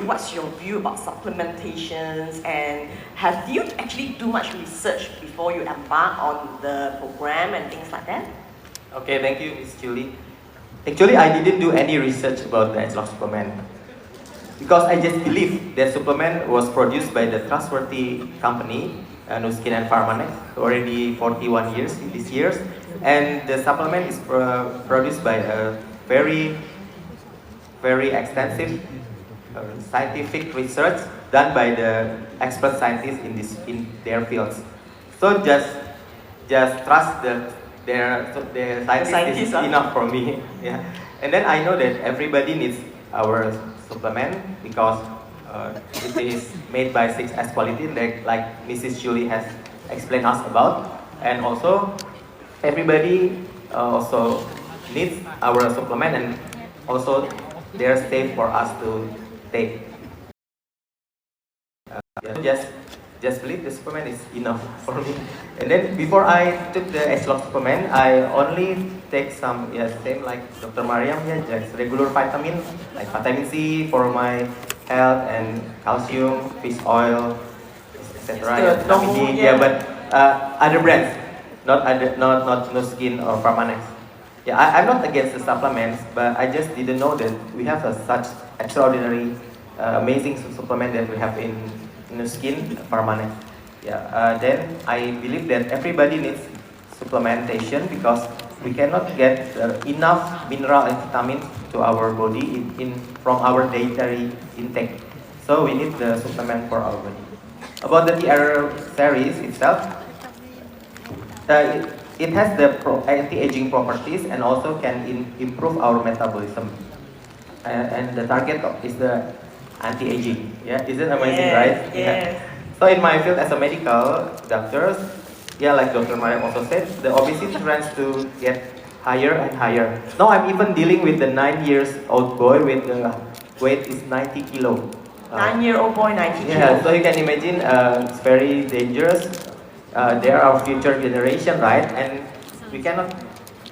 what's your view about supplementations, and have you actually do much research before you embark on the program and things like that? Okay, thank you, Ms. Julie. Actually, I didn't do any research about the ageLOC supplement because I just believe that supplement was produced by the trustworthy company, Nu Skin and Pharmanex, already 41 years in these years, and the supplement is produced by a very, very extensive scientific research done by the expert scientists in their fields. So just trust their scientists is enough for me. Yeah. And then I know that everybody needs our supplement because it is made by 6S quality, like Mrs. Julie has explained us about, and also everybody also needs our supplement, and also they're safe for us to take. Just believe the supplement is enough for me. And then before I took the ageLOC supplement, I only take some, same like Dr. Mariam, just regular vitamin, like vitamin C for my health, and calcium, fish oil, etc. Vitamin D, but other brands, not Nu Skin or Pharmanex. Yeah, I'm not against the supplements, but I just didn't know that we have such extraordinary, amazing supplement that we have in Nu Skin, Pharmanex. Yeah, then I believe that everybody needs supplementation because we cannot get enough mineral and vitamins to our body from our dietary intake. So we need the supplement for our body. About the TR series itself, it has the anti-aging properties and also can improve our metabolism. And the target is the anti-aging. Yeah, isn't amazing, right? Yes. Yeah. So in my field as a medical doctor, like Dr. Mariam also said, the obesity trends to get higher and higher. Now I'm even dealing with the 9-year-old boy with the weight is 90 kilo. 9-year-old boy, 90 kilo. Yeah, so you can imagine it's very dangerous. They are our future generation, right? And we cannot,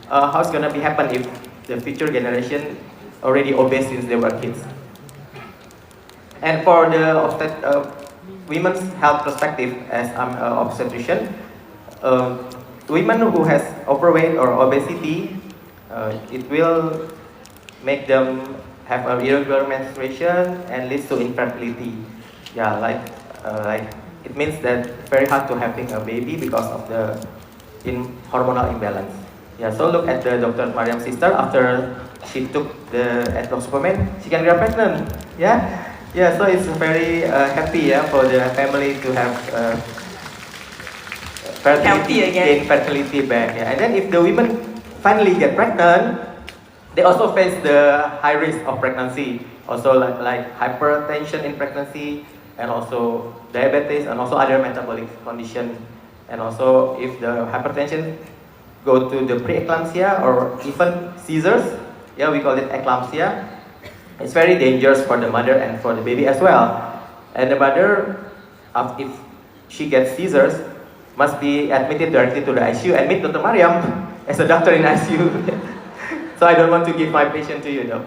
how's gonna be happen if the future generation already obese since they were kids? And for the women's health perspective, as I'm an obstetrician, women who has overweight or obesity, it will make them have a irregular menstruation and leads to infertility. Yeah, like it means that it's very hard to having a baby because of the hormonal imbalance. Yeah, so look at the Dr. Mariam's sister. After she took the ageLOC supplement, she can get pregnant. Yeah, so it's very happy for the family to have fertility back. Yeah. And then if the women finally get pregnant, they also face the high risk of pregnancy, also like hypertension in pregnancy, and also diabetes, and also other metabolic condition. And also if the hypertension go to the pre-eclampsia or even seizures. Yeah, we call it eclampsia. It's very dangerous for the mother and for the baby as well. And the mother, if she gets seizures, must be admitted directly to the ICU and meet Dr. Mariam as a doctor in ICU. So I don't want to give my patient to you though,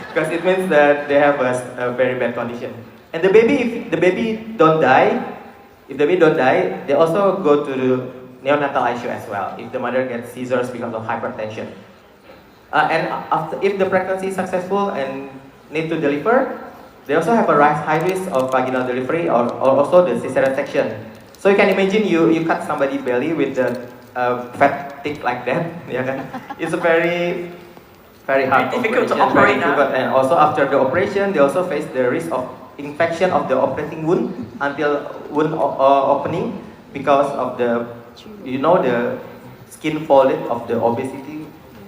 because it means that they have a very bad condition. And the baby, if the baby don't die, they also go to the neonatal ICU as well if the mother gets seizures because of hypertension. And if the pregnancy is successful and need to deliver, they also have a high risk of vaginal delivery or also the cesarean section. So you can imagine you cut somebody's belly with the fat thick like that. Yeah, it's a very hard difficult to operation, operate. very difficult. And also after the operation, they also face the risk of infection of the operating wound until wound opening because of the skin folded of the obesity.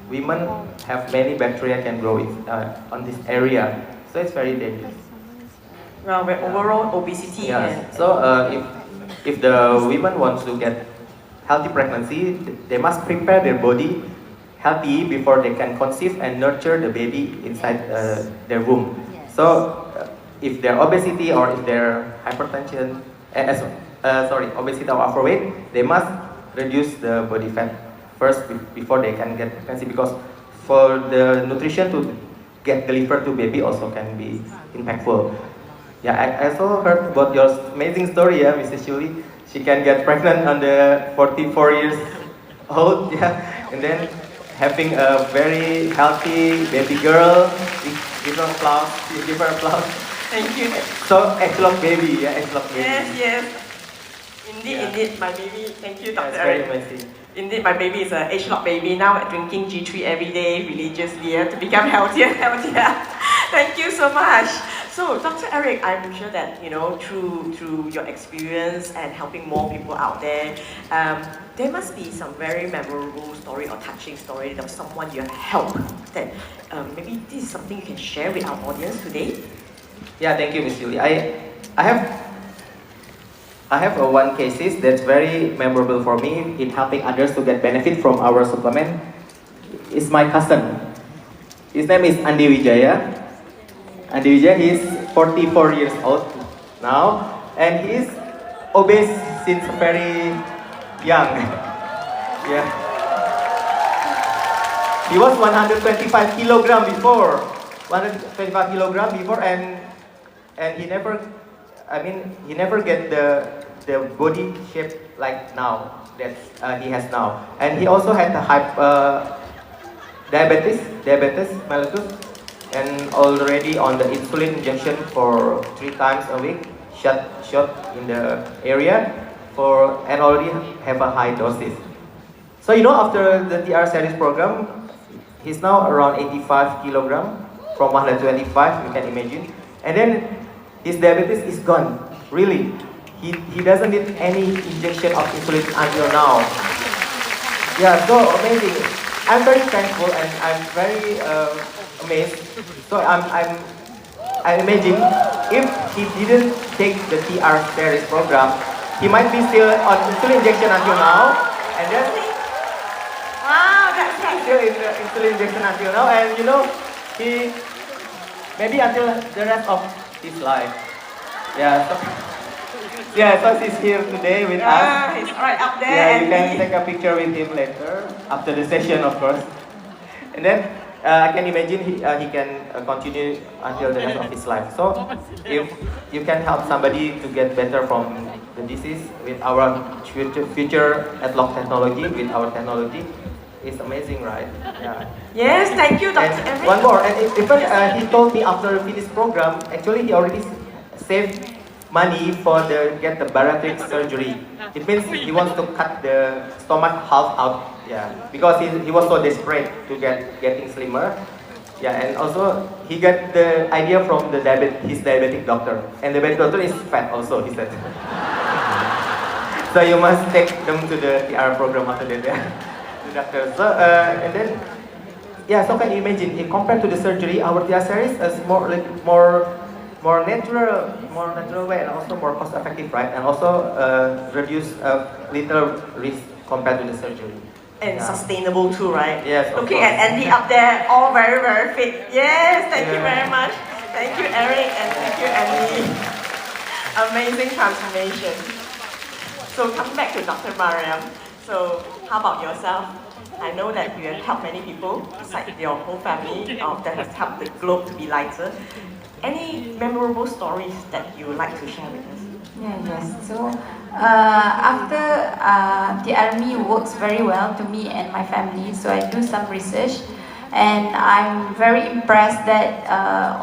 Women have many bacteria can grow on this area, so it's very dangerous. Well, overall obesity. Yes. So if the women want to get healthy pregnancy, they must prepare their body healthy before they can conceive and nurture the baby inside their womb. So if their obesity or if their hypertension, obesity or overweight, they must reduce the body fat first before they can get pregnancy, because for the nutrition to get delivered to baby also can be impactful. Yeah, I also heard about your amazing story, yeah, Mrs. Chui Li. She can get pregnant on the 44 years old, yeah, and then having a very healthy baby girl. Give her applause. Give her applause. Thank you. So ageLOC baby, yeah, ageLOC baby. Yes. Indeed, Yeah. indeed, my baby. Thank you, Dr. That's very Eric. amazing. Indeed, my baby is an ageLOC baby now, drinking G3 every day religiously to become healthier and healthier. Thank you so much. So, Dr. Eric, I'm sure that through your experience and helping more people out there, there must be some very memorable story or touching story of someone you have helped. That maybe this is something you can share with our audience today. Yeah, thank you, Miss Chui Li. I have one cases that's very memorable for me in helping others to get benefit from our supplement. It's my cousin. His name is Andi Wijaya. Andi Wijaya, he's 44 years old now, and he's obese since very young. Yeah. He was 125 kilogram before. 125 kilogram before, and he never get the body shape like now that he has now. And he also had the diabetes mellitus, and already on the insulin injection for 3 times a week, shot in the area and already have a high doses. So after the TR series program, he's now around 85 kilogram from 125, you can imagine. And then his diabetes is gone, really. He doesn't need any injection of insulin until now. Yeah, so amazing. I'm very thankful and I'm very amazed. So I imagine if he didn't take the TR series program, he might be still on insulin injection until now, and then Wow, that's still in the insulin injection until now, and he maybe until the rest of his life. Yeah. So he's here today with us. He's right up there. Yeah, you and can take a picture with him later after the session, of course. And then I can imagine he can continue until the rest of his life. So if you can help somebody to get better from the disease with our future ageLOC technology, with our technology, it's amazing, right? Yeah. Yes, thank you, Dr. And Eric. one more, and even he told me after finish program, actually he already saved money for get the bariatric surgery. It means he wants to cut the stomach half out. Yeah, because he was so desperate to getting slimmer. Yeah, and also he got the idea from his diabetic doctor, and the diabetic doctor is fat also, he said. So you must take them to the TR program after that. Yeah. The doctor. So and then so can you imagine, if compared to the surgery, our TR series is more natural way, and also more cost effective, right? And also reduce little risk compared to the surgery. And Yeah. sustainable too, right? Yes, of Looking course. at Andy up there, all very, very fit. Yes, thank you Yeah. very much. Thank you, Eric, and thank you, Andy. Amazing transformation. So coming back to Dr. Mariam, so how about yourself? I know that you have helped many people, besides your whole family, that has helped the globe to be lighter. Any memorable stories that you would like to share with us? Yeah, yes. So after the army works very well to me and my family, so I do some research, and I'm very impressed that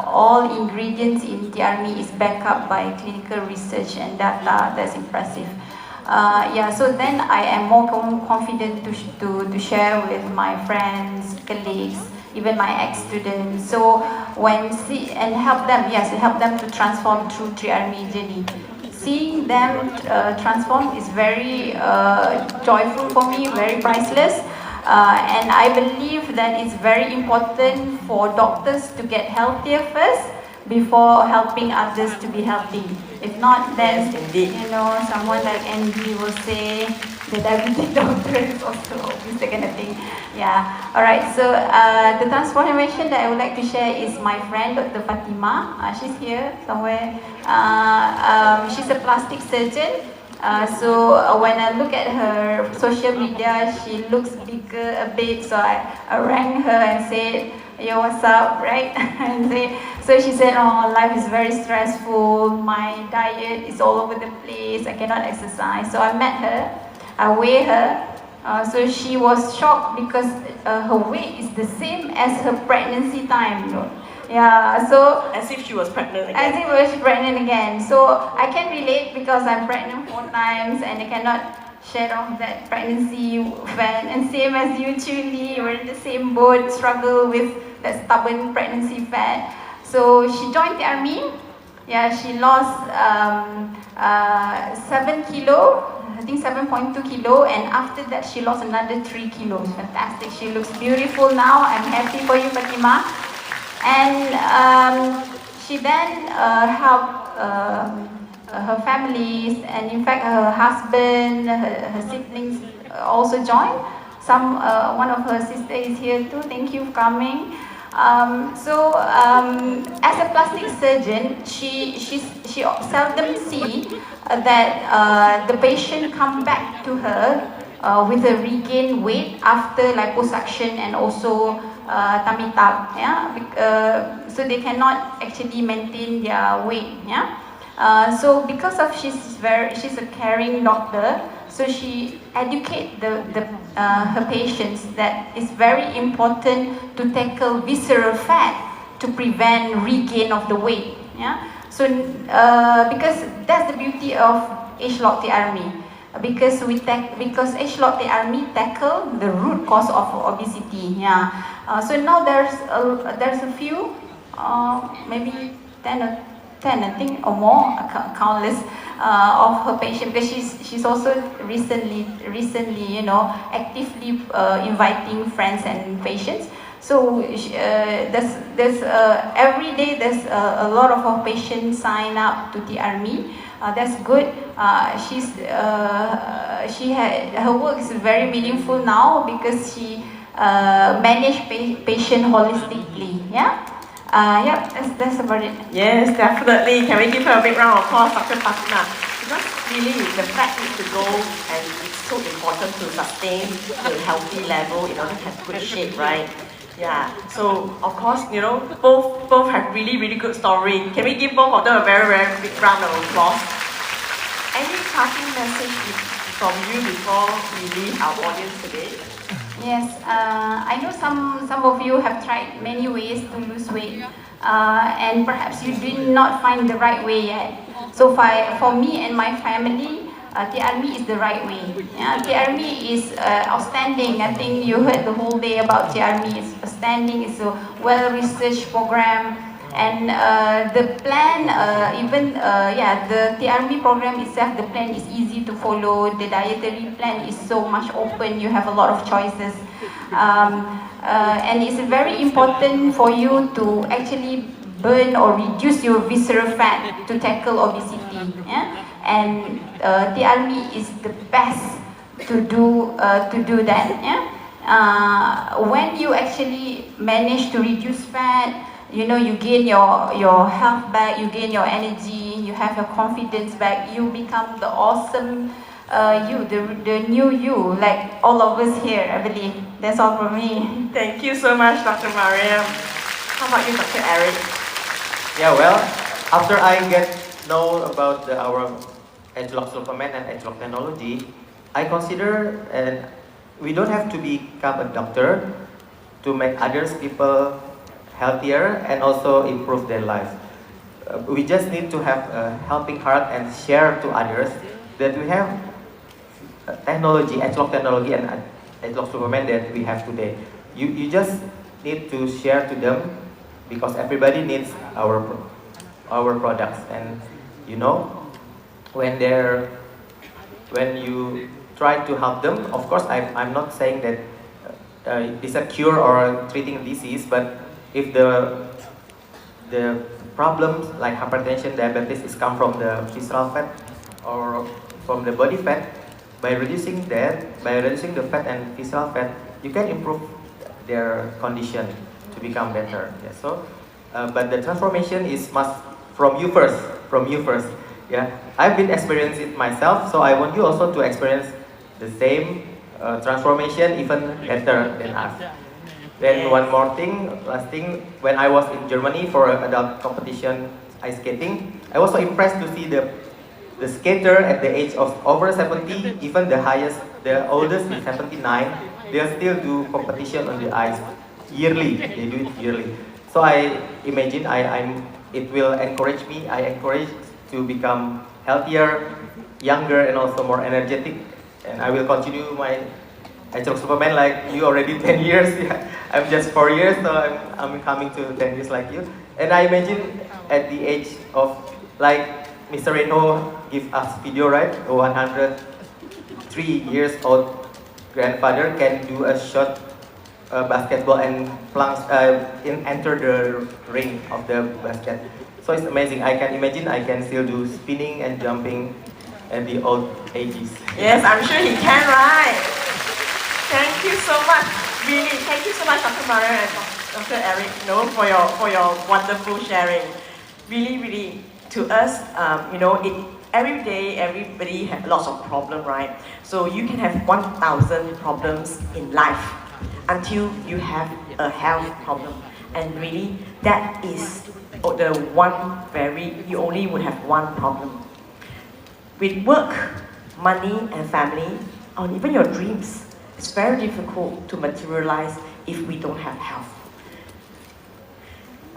all ingredients in the army is backed up by clinical research and data. That's impressive. Yeah, so then I am more confident to share with my friends, colleagues, even my ex-students. So and help them, yes, help them to transform through Tri-Army journey. Seeing them transform is very joyful for me, very priceless. And I believe that it's very important for doctors to get healthier first before helping others to be healthy. If not, then, someone like Andy will say the diabetic doctor is also obese, that kind of thing. Yeah. Alright, so the transformation that I would like to share is my friend, Dr. Fatima. She's here somewhere. She's a plastic surgeon. So when I look at her social media, she looks bigger a bit, so I rang her and said, yo, what's up, right? So she said, oh, life is very stressful, my diet is all over the place, I cannot exercise. So I met her, I weighed her, so she was shocked because her weight is the same as her pregnancy time. Yeah, so As if she was pregnant again. as if I was pregnant again. So I can relate because I'm pregnant 4 times and I cannot shed off that pregnancy fat. And same as Hiew Chui Li, we're in the same boat, struggle with that stubborn pregnancy fat. So she joined the army. Yeah, she lost 7 kilo, I think 7.2 kilo, and after that she lost another 3 kilos. Fantastic. She looks beautiful now. I'm happy for you, Fatima. And she then helped her families, and in fact her husband, her siblings also joined. One of her sisters is here too. Thank you for coming. As a plastic surgeon, she seldom see that the patient come back to her with a regained weight after liposuction and also tummy tuck, yeah, so they cannot actually maintain their weight, yeah. So because of she's a caring doctor, so she educate her patients that it's very important to tackle visceral fat to prevent regain of the weight, yeah. So because that's the beauty of ageLOC the Army. Because ageLOC the Army tackle the root cause of obesity. Yeah. So now there's a few, maybe 10 I think or more, countless of her patients, because she's also recently actively inviting friends and patients. So there's every day there's a lot of her patients sign up to the army. That's good. Her work is very meaningful now because she manage patient holistically. Yeah. That's about it. Yes, definitely. Can we give her a big round of applause, Dr. Fatima? Because really, the fat needs to go, and it's so important to sustain the healthy level in order to have good shape, right? Yeah. So of course, both have really, really good story. Can we give both of them a very, very big round of applause? Any parting message from you before we leave our audience today? Yes, I know some of you have tried many ways to lose weight, and perhaps you did not find the right way yet. So for me and my family, the army is the right way. Yeah, the army is outstanding. I think you heard the whole day about the army. It's outstanding. It's a well-researched program, and the plan, the army program itself, the plan is easy to follow. The dietary plan is so much open. You have a lot of choices, and it's very important for you to actually burn or reduce your visceral fat to tackle obesity. Yeah? And the army is the best to do that. Yeah? When you actually manage to reduce fat, you know, you gain your health back, you gain your energy, you have your confidence back, you become the awesome you, the new you, like all of us here, I believe. That's all from me. Thank you so much, Dr. Mariam. How about you, Dr. Eric? Yeah, well, after I get know about our ageLOC supplement and ageLOC technology, I consider and we don't have to become a doctor to make others people healthier and also improve their lives. We just need to have a helping heart and share to others that we have technology, ageLOC technology and ageLOC supplement that we have today. You just need to share to them because everybody needs our products, and you know when you try to help them, of course I'm not saying that it's a cure or treating disease, but if the problems like hypertension, diabetes is come from the visceral fat or from the body fat, by reducing the fat and visceral fat, you can improve their condition to become better. Yeah, so but the transformation is must from you first. Yeah, I've been experiencing it myself, so I want you also to experience the same transformation, even better than us. Then one more thing, last thing, when I was in Germany for adult competition ice skating, I was so impressed to see the skater at the age of over 70, even the oldest is 79, they still do competition on the ice yearly. They do it yearly. So I imagine it will encourage me. I encourage to become healthier, younger, and also more energetic. And I will continue my ageLOC supplement like you already 10 years. Yeah. I'm just 4 years, so I'm coming to 10 years like you. And I imagine at the age of, like Mr. Reno give us video, right? A 103 years old grandfather can do a shot basketball and enter the ring of the basket. So it's amazing. I can imagine I can still do spinning and jumping at the old ages. Yes, I'm sure he can, right? Thank you so much. Really, thank you so much, Dr. Mariam and Dr. Eric, for your wonderful sharing. Really, to us, every day, everybody has lots of problems, right? So you can have 1,000 problems in life until you have a health problem. And really, that is the you only would have one problem. With work, money, and family, or even your dreams, it's very difficult to materialize if we don't have health.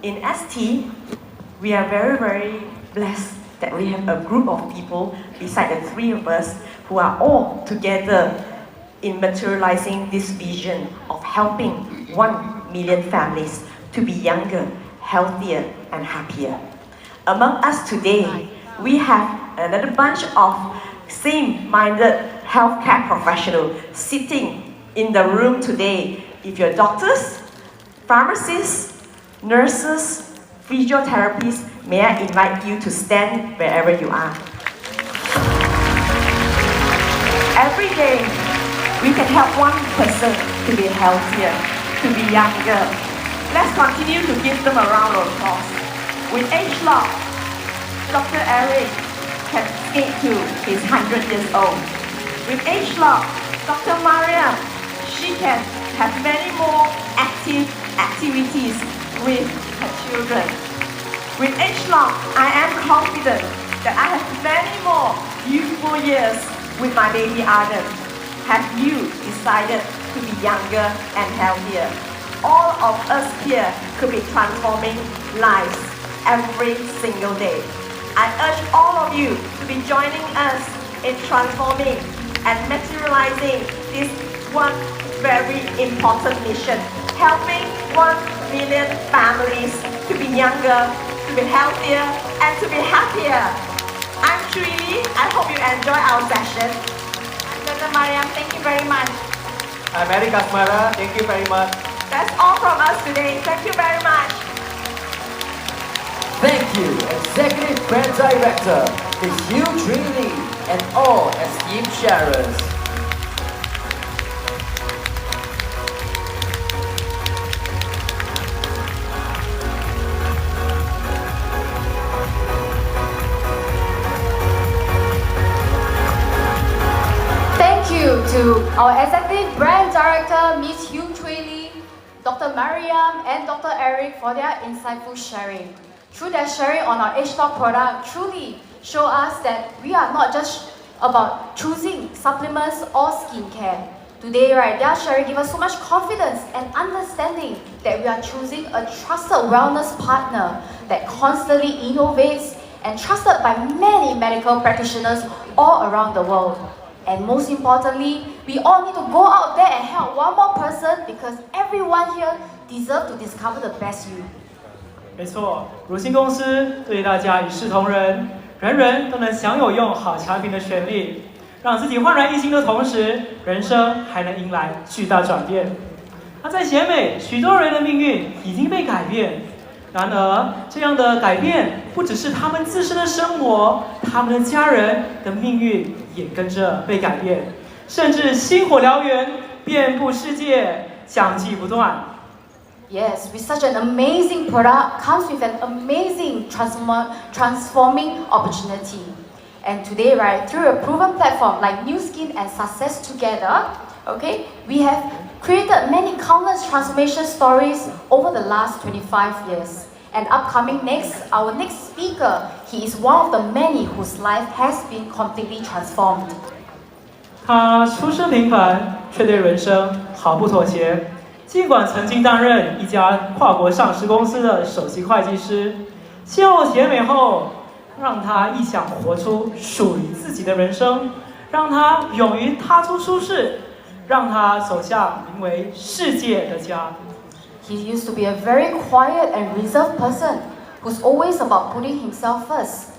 In ST, we are very blessed that we have a group of people beside the three of us who are all together in materializing this vision of helping 1 million families to be younger, healthier, and happier. Among us today, we have another bunch of same-minded healthcare professionals sitting in the room today. If you're doctors, pharmacists, nurses, physiotherapists, may I invite you to stand wherever you are. Every day, we can help one person to be healthier, to be younger. Let's continue to give them a round of applause. With ageLOC, Dr. Eric can skate to his 100 years old. With ageLOC, Dr. Mariam, she can have many more activities with her children. With ageLOC, I am confident that I have many more youthful years with my baby Adam. Have you decided to be younger and healthier? All of us here could be transforming lives every single day. I urge all of you to be joining us in transforming and materializing this one very important mission, helping 1 million families to be younger, to be healthier, and to be happier. I'm Chui Li. I hope you enjoy our session. Dr. Mariam, thank you very much. I'm Eric Asmara. Thank you very much. That's all from us today. Thank you very much. Thank you, Executive Brand Director, Hiew Chui Li, and all esteemed sharers. to our Executive Brand Director, Ms. Hiew Chui Li, Dr. Mariam, and Dr. Eric for their insightful sharing. Through their sharing on our ageLOC product, truly show us that we are not just about choosing supplements or skincare. Today, right, their sharing gives us so much confidence and understanding that we are choosing a trusted wellness partner that constantly innovates and trusted by many medical practitioners all around the world. And most importantly, we all need to go out there and help one more person because everyone here deserves to discover the best you. 没错，如新公司对大家一视同仁，人人都能享有用好产品的权利，让自己焕然一新的同时，人生还能迎来巨大转变。那在协美，许多人的命运已经被改变。然而，这样的改变不只是他们自身的生活，他们的家人的命运也跟着被改变，甚至星火燎原，遍布世界，相继不断。Yes, with such an amazing product comes with an amazing transforming opportunity. And today, right, through a proven platform like New Skin and Success Together, okay, we have created many countless transformation stories over the last 25 years. And upcoming our next speaker, he is one of the many whose life has been completely transformed. 他出身平凡，却对人生毫不妥协。尽管曾经担任一家跨国上市公司的首席会计师，邂逅协美后，让他一想活出属于自己的人生，让他勇于踏出舒适，让他走向名为世界的家。He used to be a very quiet and reserved person who's always about putting himself first.